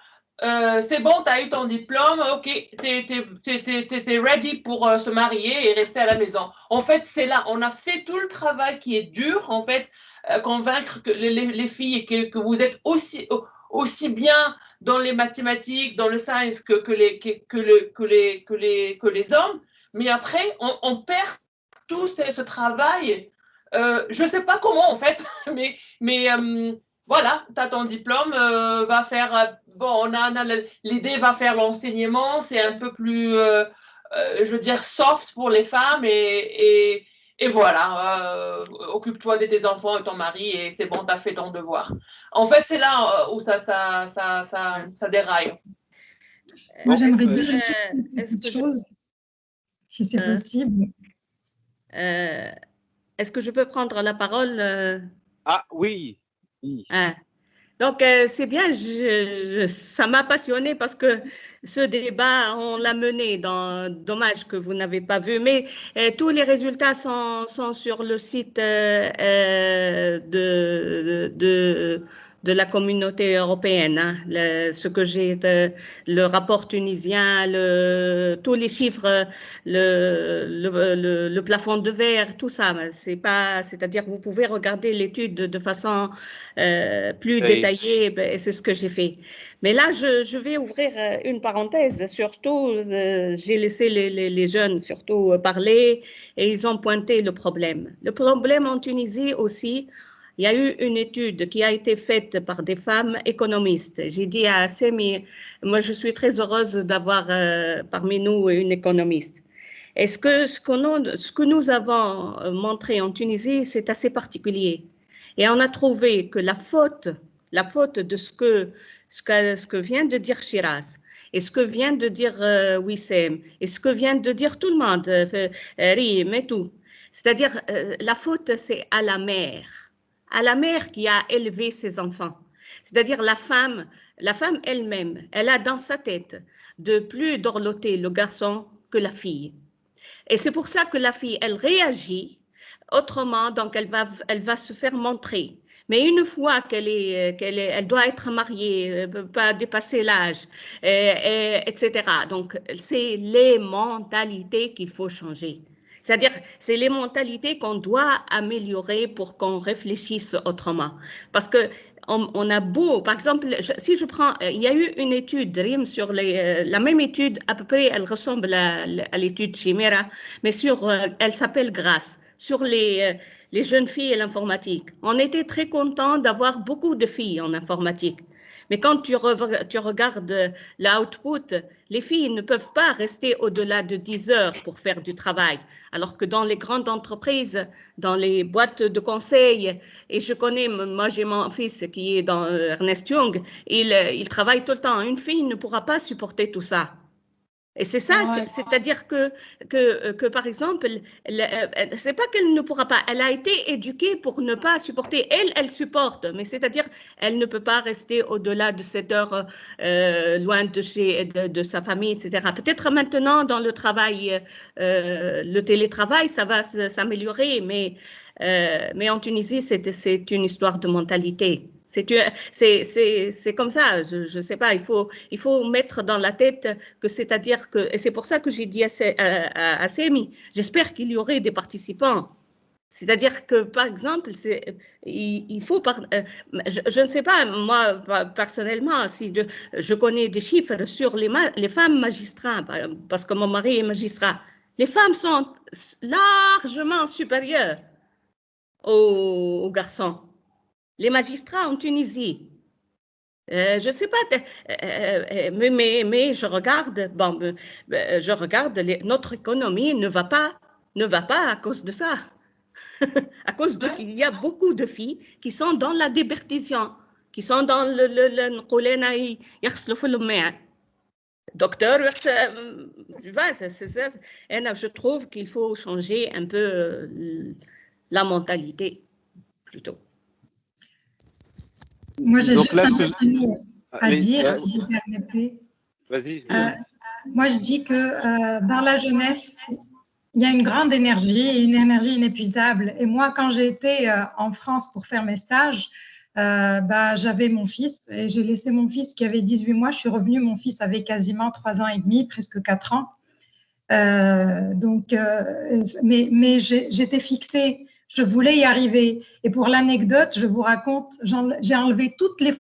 c'est bon, tu as eu ton diplôme, ok, tu es ready pour se marier et rester à la maison. En fait, c'est là, on a fait tout le travail qui est dur, en fait, convaincre que les filles que vous êtes aussi bien dans les mathématiques, dans le science que les hommes, mais après, on perd tout ce travail. Je ne sais pas comment, en fait, mais voilà, tu as ton diplôme, va faire, bon, l'idée va faire l'enseignement, c'est un peu plus, je veux dire, soft pour les femmes et voilà, occupe-toi de tes enfants et ton mari et c'est bon, tu as fait ton devoir. En fait, c'est là où ça déraille. Moi, j'aimerais dire une petite chose, si c'est possible. Est-ce que je peux prendre la parole? Ah oui. Ah. Donc, c'est bien, ça m'a passionné parce que ce débat, on l'a mené dommage que vous n'avez pas vu, mais tous les résultats sont sur le site de la communauté européenne. Hein. Ce que j'ai, le rapport tunisien, tous les chiffres, le plafond de verre, tout ça. C'est-à-dire vous pouvez regarder l'étude de façon plus détaillée, et c'est ce que j'ai fait. Mais là, je vais ouvrir une parenthèse. Surtout, j'ai laissé les jeunes surtout parler et ils ont pointé le problème. Le problème en Tunisie aussi, il y a eu une étude qui a été faite par des femmes économistes. J'ai dit à Semi, moi je suis très heureuse d'avoir parmi nous une économiste. Est-ce que ce que nous avons montré en Tunisie, c'est assez particulier. Et on a trouvé que la faute de ce que vient de dire Shiraz, et ce que vient de dire Wissem, et ce que vient de dire tout le monde, Riem et tout, c'est-à-dire la faute c'est à la mère qui a élevé ses enfants. C'est-à-dire la femme elle-même, elle a dans sa tête de plus dorloter le garçon que la fille. Et c'est pour ça que la fille, elle réagit autrement, donc elle va se faire montrer. Mais une fois elle doit être mariée, pas dépasser l'âge, etc. Donc, c'est les mentalités qu'il faut changer. C'est-à-dire, c'est les mentalités qu'on doit améliorer pour qu'on réfléchisse autrement. Parce que on a beau, par exemple, si je prends, il y a eu une étude, Rim, sur la même étude, à peu près, elle ressemble à l'étude Chimera, mais elle s'appelle Grâce, sur les jeunes filles et l'informatique. On était très contents d'avoir beaucoup de filles en informatique. Mais quand tu regardes l'output, les filles ne peuvent pas rester au-delà de 10 heures pour faire du travail. Alors que dans les grandes entreprises, dans les boîtes de conseil, et je connais, moi j'ai mon fils qui est dans Ernest Young, il travaille tout le temps. Une fille ne pourra pas supporter tout ça. Et c'est ça, c'est-à-dire que par exemple, c'est pas qu'elle ne pourra pas, elle a été éduquée pour ne pas supporter, elle supporte, mais c'est-à-dire elle ne peut pas rester au-delà de 7 heures loin de sa famille, etc. Peut-être maintenant dans le travail, le télétravail, ça va s'améliorer, mais en Tunisie, c'est une histoire de mentalité. C'est comme ça, je ne sais pas, il faut mettre dans la tête que c'est-à-dire que, et c'est pour ça que j'ai dit à Semi, j'espère qu'il y aurait des participants. C'est-à-dire que, par exemple, il faut, je ne sais pas, moi, personnellement, si je connais des chiffres sur les femmes magistrats, parce que mon mari est magistrat, les femmes sont largement supérieures aux garçons. Les magistrats en Tunisie, je ne sais pas, mais je regarde, notre économie ne va pas à cause de ça. À cause qu'il y a beaucoup de filles qui sont dans la déperdition, qui sont dans docteur, je trouve qu'il faut changer un peu la mentalité plutôt. Moi, j'ai juste un petit mot à dire, si vous permettez. Vas-y. Moi, je dis que dans la jeunesse, il y a une grande énergie, une énergie inépuisable. Et moi, quand j'ai été en France pour faire mes stages, j'avais mon fils et j'ai laissé mon fils qui avait 18 mois. Je suis revenue, mon fils avait quasiment 3 ans et demi, presque 4 ans. Mais j'étais fixée. Je voulais y arriver. Et pour l'anecdote, je vous raconte, j'ai enlevé toutes les photos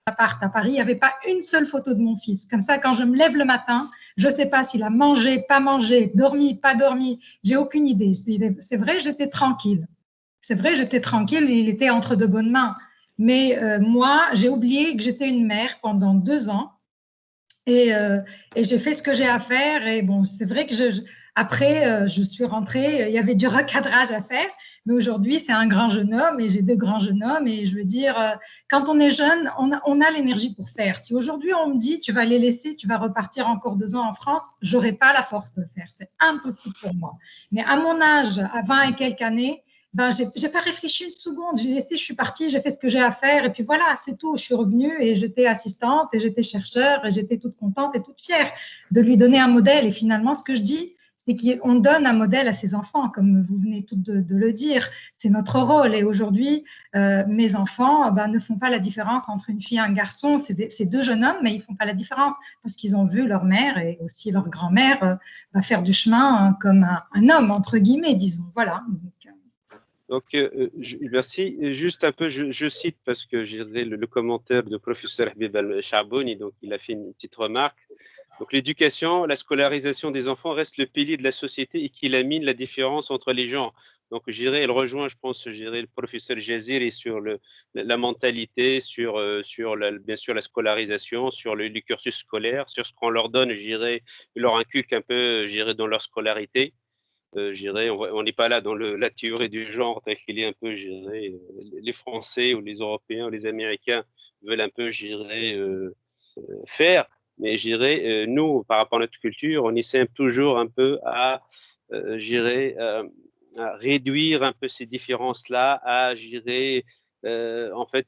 à Paris. Il n'y avait pas une seule photo de mon fils. Comme ça, quand je me lève le matin, je ne sais pas s'il a mangé, pas mangé, dormi, pas dormi. J'ai aucune idée. C'est vrai, j'étais tranquille. C'est vrai, j'étais tranquille, il était entre de bonnes mains. Mais moi, j'ai oublié que j'étais une mère pendant 2 ans. Et j'ai fait ce que j'ai à faire. Et bon, c'est vrai que après, je suis rentrée, il y avait du recadrage à faire. Mais aujourd'hui, c'est un grand jeune homme et j'ai 2 grands jeunes hommes. Et je veux dire, quand on est jeune, on a l'énergie pour faire. Si aujourd'hui, on me dit, tu vas les laisser, tu vas repartir encore 2 ans en France, j'aurais pas la force de le faire. C'est impossible pour moi. Mais à mon âge, à 20 et quelques années, ben, j'ai pas réfléchi une seconde, j'ai laissé, je suis partie, j'ai fait ce que j'ai à faire et puis voilà, c'est tout. Je suis revenue et j'étais assistante et j'étais chercheur et j'étais toute contente et toute fière de lui donner un modèle. Et finalement, ce que je dis, c'est qu'on donne un modèle à ses enfants, comme vous venez toutes de le dire. C'est notre rôle. Et aujourd'hui, mes enfants ne font pas la différence entre une fille et un garçon. C'est 2 jeunes hommes, mais ils ne font pas la différence parce qu'ils ont vu leur mère et aussi leur grand-mère faire du chemin comme un homme, entre guillemets, disons. Voilà. Donc, merci. Juste un peu, je cite parce que j'ai le commentaire du professeur Habib Al-Chabouni, donc il a fait une petite remarque. Donc, l'éducation, la scolarisation des enfants reste le pilier de la société et qui lamine la différence entre les genres. Donc, je dirais, elle rejoint, je pense, le professeur Jazir sur la mentalité, sur bien sûr la scolarisation, sur le cursus scolaire, sur ce qu'on leur donne, je dirais, il leur inculque un peu, je dirais, dans leur scolarité. On n'est pas là dans la théorie du genre tel qu'il est un peu, les Français ou les Européens ou les Américains veulent un peu, faire. Mais nous, par rapport à notre culture, on essaie toujours un peu à réduire un peu ces différences-là, en fait,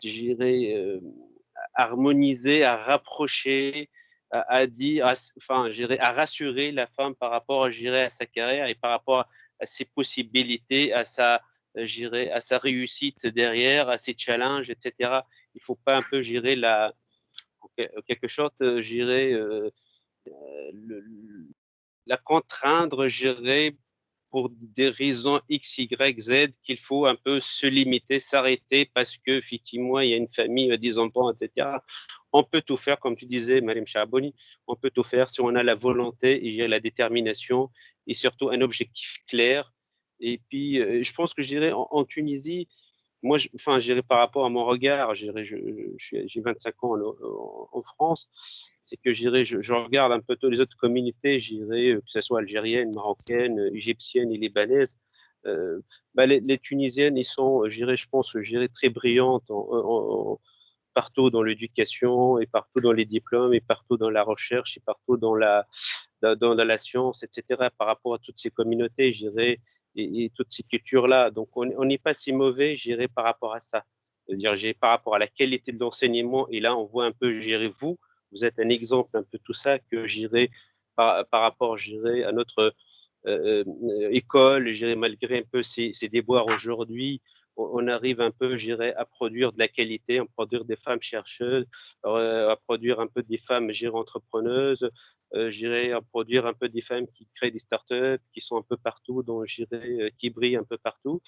harmoniser, à rapprocher, à dire, à rassurer la femme par rapport, à sa carrière et par rapport à ses possibilités, à sa réussite derrière, à ses challenges, etc. Il ne faut pas un peu quelque chose, la contraindre, pour des raisons X, Y, Z, qu'il faut un peu se limiter, s'arrêter parce qu'effectivement, il y a une famille, 10 enfants, etc. On peut tout faire, comme tu disais, Mariam Chabouni, on peut tout faire si on a la volonté et la détermination et surtout un objectif clair. Et puis, je pense que en Tunisie, moi, par rapport à mon regard, j'ai 25 ans en France, c'est que je regarde un peu toutes les autres communautés, que ce soit algériennes, marocaines, égyptiennes et libanaises. Les Tunisiennes, ils sont, je pense, très brillantes partout dans l'éducation et partout dans les diplômes et partout dans la recherche et partout dans la science, etc. Par rapport à toutes ces communautés, et toutes ces cultures-là. Donc, on n'est pas si mauvais, par rapport à ça. C'est-à-dire, par rapport à la qualité de l'enseignement, et là, on voit un peu, vous êtes un exemple, un peu tout ça, que par rapport, à notre école, malgré un peu ces déboires aujourd'hui, on arrive un peu, à produire de la qualité, à produire des femmes chercheuses, à produire un peu des femmes, entrepreneuses, à produire un peu des femmes qui créent des startups, qui sont un peu partout, qui brillent un peu partout.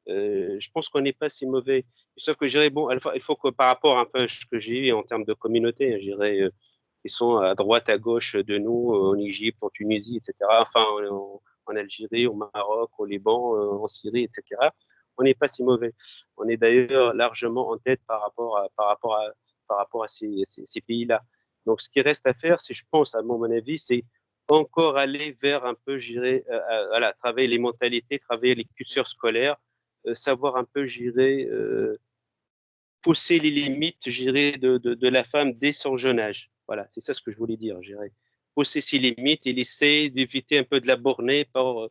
Je pense qu'on n'est pas si mauvais. Sauf que il faut que par rapport un peu à ce que j'ai vu en termes de communauté, ils sont à droite, à gauche de nous, en Égypte, en Tunisie, etc. Enfin, en Algérie, au Maroc, au Liban, en Syrie, etc. On n'est pas si mauvais. On est d'ailleurs largement en tête par rapport à ces pays-là. Donc, ce qui reste à faire, je pense, à mon avis, c'est encore aller vers un peu, travailler les mentalités, travailler les cultures scolaires, savoir un peu, pousser les limites, de la femme dès son jeune âge. Voilà, c'est ça ce que je voulais dire, pousser ses limites et essayer d'éviter un peu de la borner par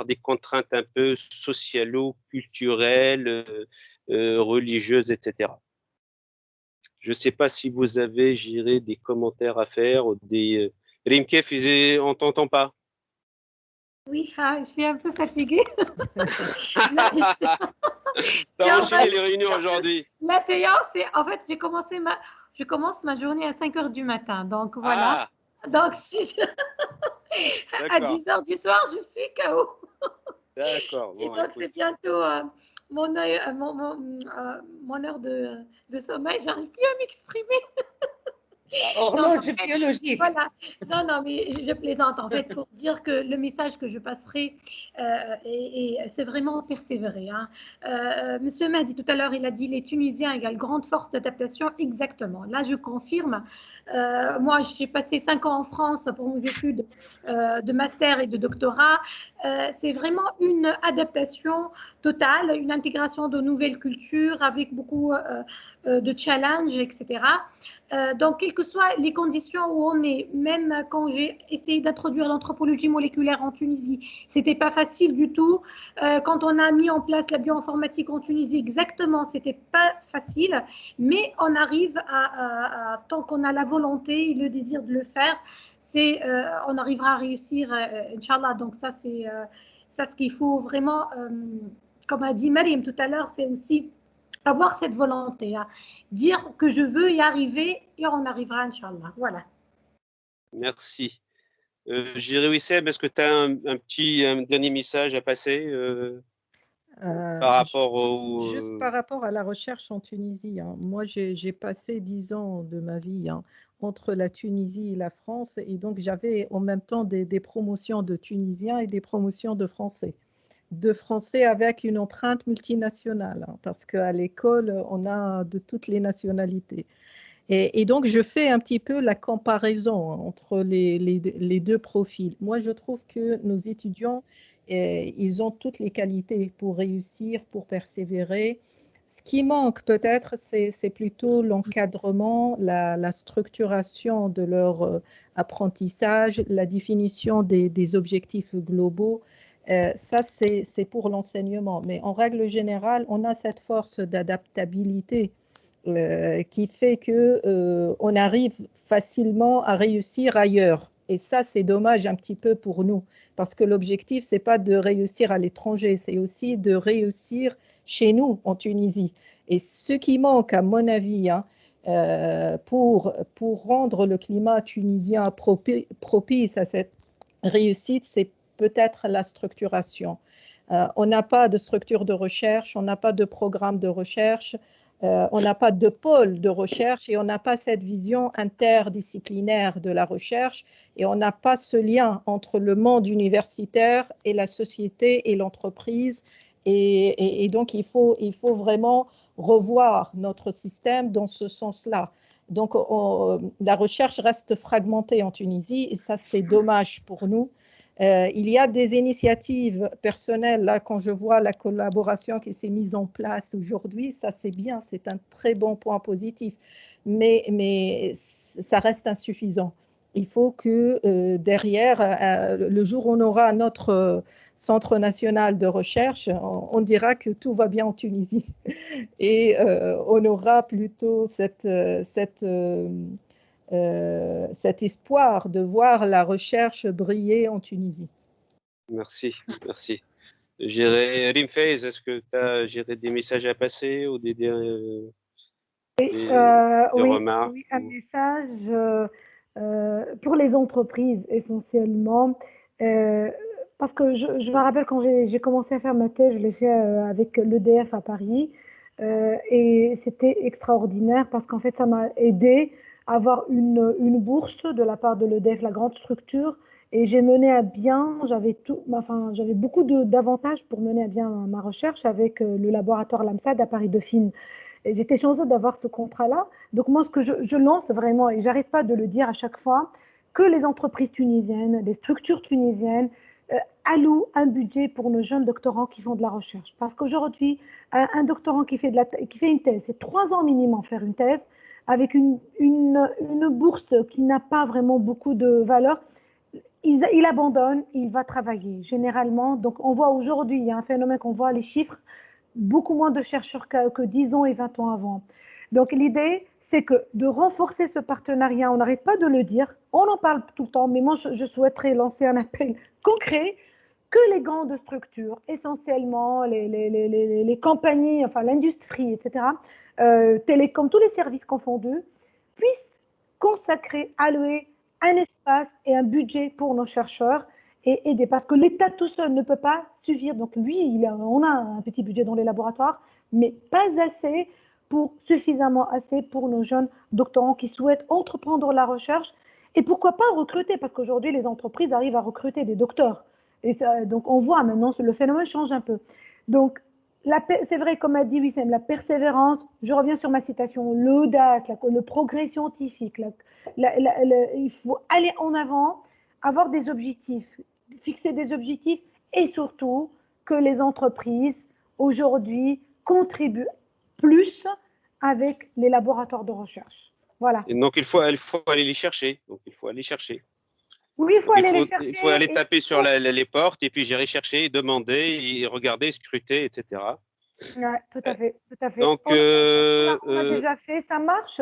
des contraintes un peu socialo-culturelles, religieuses, etc. Je ne sais pas si vous avez, des commentaires à faire ou des… Rimkef, on ne t'entend pas. Oui, je suis un peu fatiguée. T'as enchaîné les réunions aujourd'hui. La séance, en fait, je commence ma journée à 5h du matin. Donc, voilà. Ah. Donc, à 10h du soir, je suis KO. D'accord. Bon, et donc, c'est bientôt mon heure de sommeil. J'arrive plus à m'exprimer. Horloge biologique. Voilà. Non, mais je plaisante en fait pour dire que le message que je passerai, et c'est vraiment persévérer. Hein. Monsieur Mahdi, tout à l'heure, il a dit les Tunisiens égale grande force d'adaptation. Exactement. Là, je confirme. Moi, j'ai passé 5 ans en France pour mes études de master et de doctorat. C'est vraiment une adaptation totale, une intégration de nouvelles cultures avec beaucoup de challenges, etc. Donc, quelles que soient les conditions où on est, même quand j'ai essayé d'introduire l'anthropologie moléculaire en Tunisie, c'était pas facile du tout. Quand on a mis en place la bioinformatique en Tunisie, exactement, c'était pas facile, mais on arrive tant qu'on a la volonté et le désir de le faire, on arrivera à réussir, Inch'Allah. Donc ça, c'est ça ce qu'il faut vraiment, comme a dit Mariam tout à l'heure, c'est aussi avoir cette volonté, hein. Dire que je veux y arriver et on arrivera, Inch'Allah. Voilà. Merci. J'irai Wissem, est-ce que tu as un dernier message à passer par rapport au… Juste par rapport à la recherche en Tunisie. Hein. Moi, j'ai passé 10 ans de ma vie entre la Tunisie et la France, et donc j'avais en même temps des promotions de Tunisiens et des promotions de Français. De Français avec une empreinte multinationale, hein, parce qu'à l'école, on a de toutes les nationalités. Et donc, je fais un petit peu la comparaison entre les deux profils. Moi, je trouve que nos étudiants, ils ont toutes les qualités pour réussir, pour persévérer. Ce qui manque peut-être, c'est plutôt l'encadrement, la structuration de leur apprentissage, la définition des objectifs globaux. Ça, c'est pour l'enseignement. Mais en règle générale, on a cette force d'adaptabilité qui fait qu'on arrive facilement à réussir ailleurs. Et ça, c'est dommage un petit peu pour nous, parce que l'objectif, ce n'est pas de réussir à l'étranger, c'est aussi de réussir chez nous, en Tunisie. Et ce qui manque, à mon avis, hein, pour rendre le climat tunisien propice à cette réussite, c'est peut-être la structuration. On n'a pas de structure de recherche, on n'a pas de programme de recherche, on n'a pas de pôle de recherche et on n'a pas cette vision interdisciplinaire de la recherche et on n'a pas ce lien entre le monde universitaire et la société et l'entreprise. Et donc, il faut vraiment revoir notre système dans ce sens-là. Donc, la recherche reste fragmentée en Tunisie et ça, c'est dommage pour nous. Il y a des initiatives personnelles, là, quand je vois la collaboration qui s'est mise en place aujourd'hui, ça c'est bien, c'est un très bon point positif, mais ça reste insuffisant. Il faut que derrière, le jour où on aura notre centre national de recherche, on dira que tout va bien en Tunisie et on aura plutôt cet espoir de voir la recherche briller en Tunisie. Merci, merci. Rimfez, est-ce que tu as des messages à passer ou des remarques? Oui, un message pour les entreprises essentiellement. Parce que je me rappelle quand j'ai commencé à faire ma thèse, je l'ai fait avec l'EDF à Paris et c'était extraordinaire parce qu'en fait ça m'a aidé à avoir une bourse de la part de l'EDF, la grande structure, et j'ai mené à bien, j'avais beaucoup d'avantages pour mener à bien ma recherche avec le laboratoire LAMSAD à Paris-Dauphine. Et j'étais chanceuse d'avoir ce contrat-là. Donc moi, ce que je lance vraiment, et j'arrête pas de le dire à chaque fois, que les entreprises tunisiennes, les structures tunisiennes allouent un budget pour nos jeunes doctorants qui font de la recherche. Parce qu'aujourd'hui, un doctorant qui fait une thèse, c'est 3 ans minimum faire une thèse, avec une bourse qui n'a pas vraiment beaucoup de valeur. Il abandonne, il va travailler généralement. Donc on voit aujourd'hui, il y a un phénomène qu'on voit les chiffres, beaucoup moins de chercheurs que 10 ans et 20 ans avant. Donc l'idée, c'est que de renforcer ce partenariat, on n'arrête pas de le dire, on en parle tout le temps, mais moi je souhaiterais lancer un appel concret que les grandes structures, essentiellement les compagnies, enfin l'industrie, etc., télécom, tous les services confondus, puissent consacrer, allouer un espace et un budget pour nos chercheurs et aider. Parce que l'État tout seul ne peut pas suffire. Donc lui, on a un petit budget dans les laboratoires, mais pas assez suffisamment assez pour nos jeunes doctorants qui souhaitent entreprendre la recherche et pourquoi pas recruter, parce qu'aujourd'hui les entreprises arrivent à recruter des docteurs. Et ça, donc on voit maintenant le phénomène change un peu. Donc c'est vrai, comme a dit Wissem, la persévérance, je reviens sur ma citation, l'audace, le progrès scientifique, il faut aller en avant, avoir des objectifs, fixer des objectifs et surtout que les entreprises aujourd'hui contribuent plus avec les laboratoires de recherche. Voilà. Et donc il faut aller les chercher. Donc il faut aller chercher. Oui, il faut aller les chercher. Il faut aller taper sur les portes et puis j'irai chercher, demander, et regarder, scruter, etc. Ouais, tout à fait, tout à fait. Donc, on a déjà fait, ça marche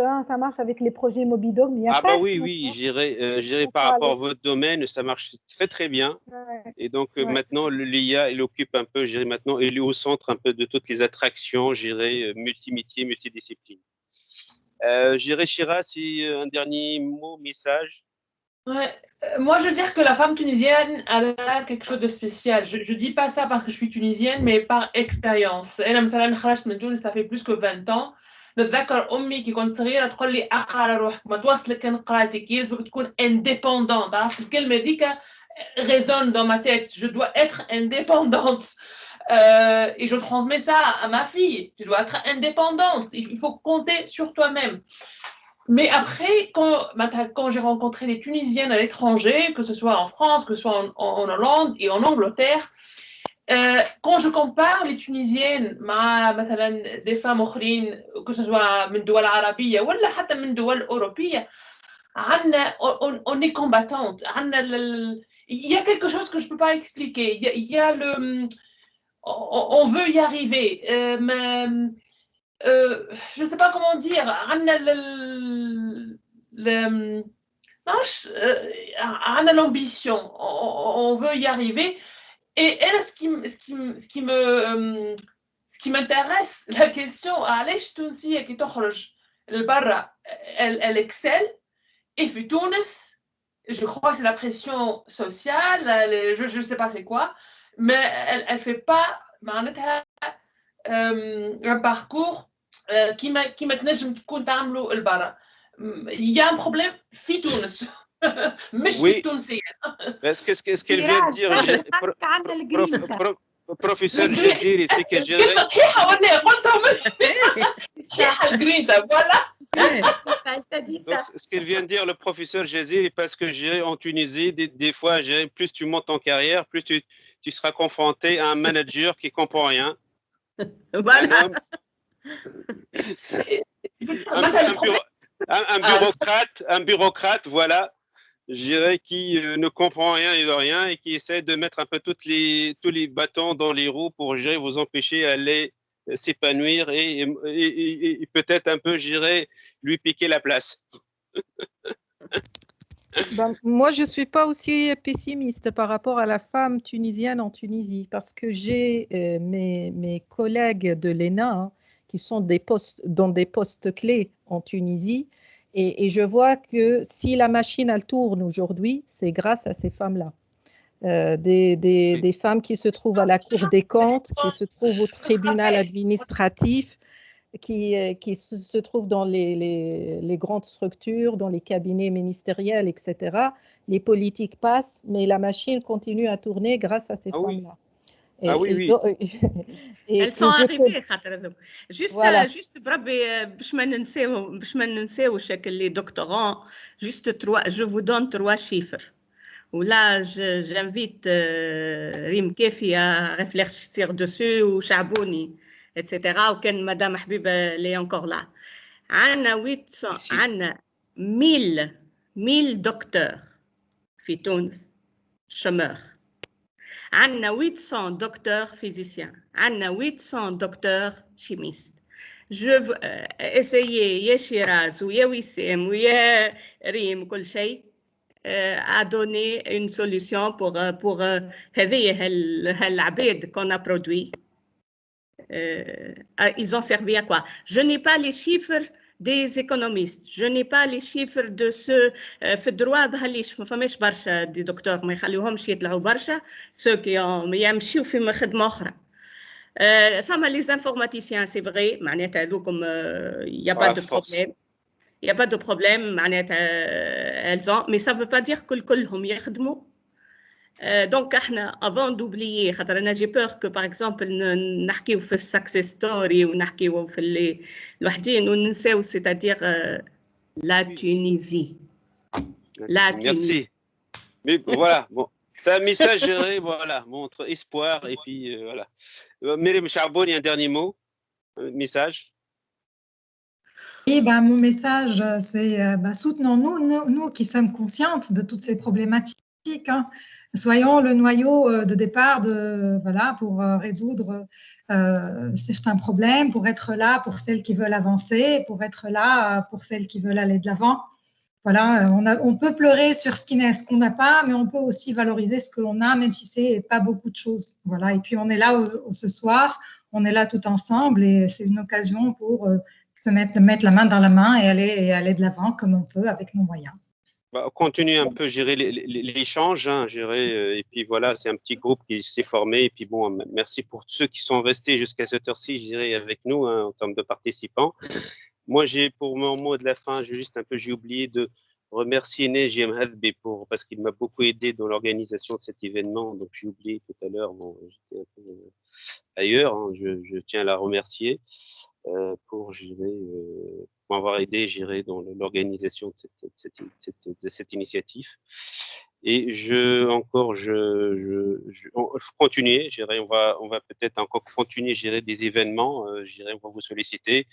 avec les projets Mobidog, mais il y a pas. Oui, j'irai par rapport à votre domaine, ça marche très très bien. Ouais. Et donc maintenant, l'IA, il occupe un peu, j'irai maintenant, il est au centre un peu de toutes les attractions, j'irai multimétier, multidiscipline. J'irai Shira, si un dernier mot, message. Ouais. Moi, je veux dire que la femme tunisienne, elle a quelque chose de spécial. Je ne dis pas ça parce que je suis tunisienne, mais par expérience. Ça fait plus que 20 ans. نتذكر أمي كي كنت صغيرة تقول لي أقرأ على روحك ما توصلك كان قراءتك يلزمك تكون indépendante. عرفت الكلمة ذيك résonne dans ma tête. Je dois être indépendante. Et je transmets ça à ma fille. Tu dois être indépendante. Il faut compter sur toi-même. Mais après, quand j'ai rencontré les Tunisiennes à l'étranger, que ce soit en France, que ce soit en Hollande et en Angleterre, quand je compare les Tunisiennes avec des femmes autres, que ce soit من دول عربية ولا حتى من دول أوروبية, on est combattantes. Il y a quelque chose que je ne peux pas expliquer. Il y a on veut y arriver, mais je ne sais pas comment dire. On a l'ambition, on veut y arriver. Et elle, ce qui m'intéresse, la question, elle excelle, et في تونس, je crois que c'est la pression sociale, je ne sais pas c'est quoi, mais elle ne fait pas un parcours qui تنجم تكون تعملوا البرا. Il y a un problème في تونس. مش في التونسية. Est-ce qu'elle vient de dire, professeur Jaziri, c'est que je dirais. صحيحة ولا قلتها صحيحة الجرينتا voilà. Donc, ce qu'elle vient de dire, le professeur Jaziri, parce que en Tunisie, des fois, plus tu montes en carrière, plus tu seras confronté à un manager qui ne comprend rien. Voilà. Un bureaucrate, voilà, je dirais, qui ne comprend rien et de rien et qui essaie de mettre un peu tous les bâtons dans les roues pour vous empêcher d'aller s'épanouir et peut-être un peu, je dirais, lui piquer la place. Ben, moi, je ne suis pas aussi pessimiste par rapport à la femme tunisienne en Tunisie parce que j'ai mes collègues de l'ENA qui sont dans des postes clés en Tunisie et je vois que si la machine elle tourne aujourd'hui, c'est grâce à ces femmes-là. Des femmes qui se trouvent à la Cour des comptes, qui se trouvent au tribunal administratif, qui se trouvent dans les grandes structures, dans les cabinets ministériels, etc. Les politiques passent, mais la machine continue à tourner grâce à ces femmes-là. Oui. Elles sont arrivées. Juste باش ما ننساوش les doctorants, je vous donne 3 chiffres. Là, j'invite Rim Kefi à réfléchir dessus ou Chabouni, etc. Ou quand Madame Habiba est encore là. On a 1000 docteurs في تونس chômeurs. On a 800 docteurs physiciens. On a 800 docteurs chimistes. Je veux essayer, يا شيراز ويا وسام ويا ريم كل شيء à donner une solution pour هذه العباد qu'on a produit. Ils ont servi à quoi? Je n'ai pas les chiffres des économistes. Je n'ai pas les chiffres de ceux في الدروا بهاليش ما فماش برشا دي دكتور ما يخليوهمش يطلعوا برشا ceux qui يمشيوا في خدمة أخرى. Enfin, les informaticiens, c'est vrai, il n'y a pas de problème. Il n'y a pas de problème, elles ont, mais ça ne veut pas dire que كلهم يخدموا. Donc, avant d'oublier, j'ai peur que, par exemple, نحكيو في success story ونحكيو في الوحدين وننساو, c'est-à-dire la Tunisie. La Tunisie. Merci. Mais voilà, bon, c'est un message géré, voilà, montre espoir et puis voilà. Myriam Charboun, il y a un dernier mot, un message. Et mon message, c'est soutenons-nous, nous qui sommes conscientes de toutes ces problématiques. Hein. Soyons le noyau de départ pour résoudre certains problèmes, pour être là pour celles qui veulent avancer, pour être là pour celles qui veulent aller de l'avant. Voilà, on peut pleurer sur ce qu'on n'a pas, mais on peut aussi valoriser ce que l'on a, même si c'est pas beaucoup de choses. Voilà, et puis on est là ce soir, on est là tout ensemble, et c'est une occasion pour mettre la main dans la main et aller de l'avant comme on peut avec nos moyens. On continue un peu, gérer l'échange, hein, et puis voilà, c'est un petit groupe qui s'est formé, et puis bon, merci pour ceux qui sont restés jusqu'à cette heure-ci, je dirais, avec nous, hein, en termes de participants. Moi, pour mon mot de la fin, j'ai oublié de remercier Neji Mhadbi parce qu'il m'a beaucoup aidé dans l'organisation de cet événement, donc j'ai oublié tout à l'heure, bon, j'étais un peu ailleurs, hein, je tiens à la remercier. Pour m'avoir aidé, dans l'organisation de cette initiative. Et continuer, on va peut-être encore continuer, des événements, on va vous solliciter,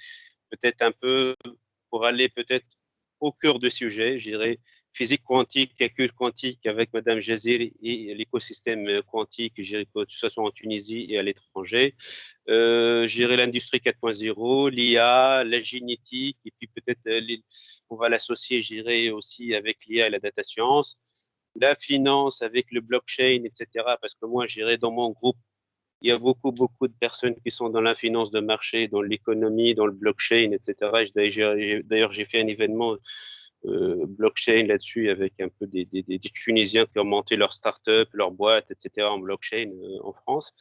peut-être un peu pour aller peut-être au cœur du sujet, physique quantique, calcul quantique avec Madame Jazir et l'écosystème quantique, que ce soit en Tunisie et à l'étranger. L'industrie 4.0, l'IA, la génétique, et puis peut-être on va l'associer, aussi avec l'IA et la data science, la finance avec le blockchain, etc. Parce que moi, dans mon groupe, il y a beaucoup de personnes qui sont dans la finance de marché, dans l'économie, dans le blockchain, etc. D'ailleurs, j'ai fait un événement blockchain là-dessus avec un peu des Tunisiens qui ont monté leur start-up, leur boîte, etc. en blockchain en France.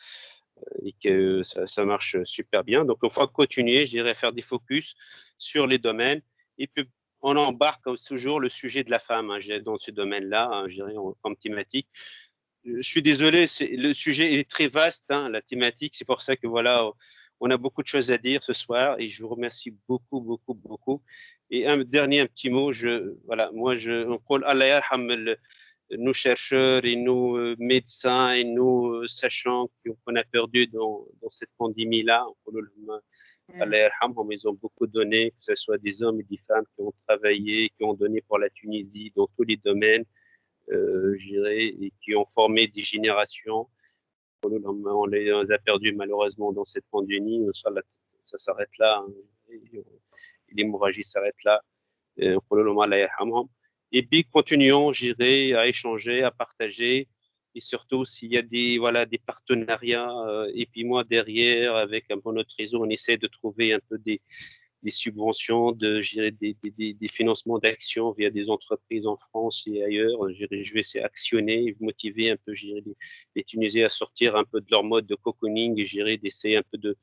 Et que ça marche super bien. Donc, il faut continuer, à faire des focus sur les domaines. Et puis, on embarque toujours le sujet de la femme, hein, dans ce domaine-là, hein, comme thématique. Je suis désolé, le sujet est très vaste, hein, la thématique. C'est pour ça que voilà, on a beaucoup de choses à dire ce soir. Et je vous remercie beaucoup. Et un petit mot, on parle Allah yarham nos chercheurs et nos médecins et nos sachants qu'on a perdu dans cette pandémie-là. Ils ont beaucoup donné, que ce soit des hommes et des femmes qui ont travaillé, qui ont donné pour la Tunisie dans tous les domaines, et qui ont formé des générations. On les a perdus malheureusement dans cette pandémie. Ça s'arrête là, hein, l'hémorragie s'arrête là. Et puis, continuons, à échanger, à partager. Et surtout, s'il y a des partenariats, et puis moi, derrière, avec un peu notre réseau, on essaie de trouver un peu des subventions, des financements d'actions via des entreprises en France et ailleurs. Je vais essayer d'actionner, motiver un peu les Tunisiens à sortir un peu de leur mode de cocooning et d'essayer un peu de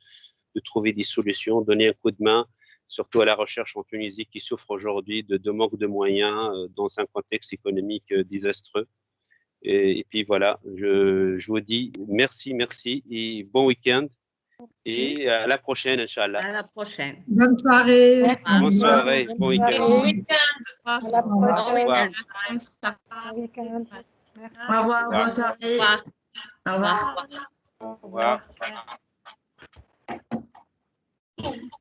trouver des solutions, donner un coup de main, surtout à la recherche en Tunisie qui souffre aujourd'hui de manque de moyens dans un contexte économique désastreux. Et puis voilà, je vous dis merci et bon week-end. Et à la prochaine, Inch'Allah. À la prochaine. Bonne soirée. Bonne soirée, bon week-end. Bon week-end. À la prochaine. Bon week-end. Bon week-end. Merci. Au revoir, bonne soirée. Au revoir. Au revoir. Au revoir.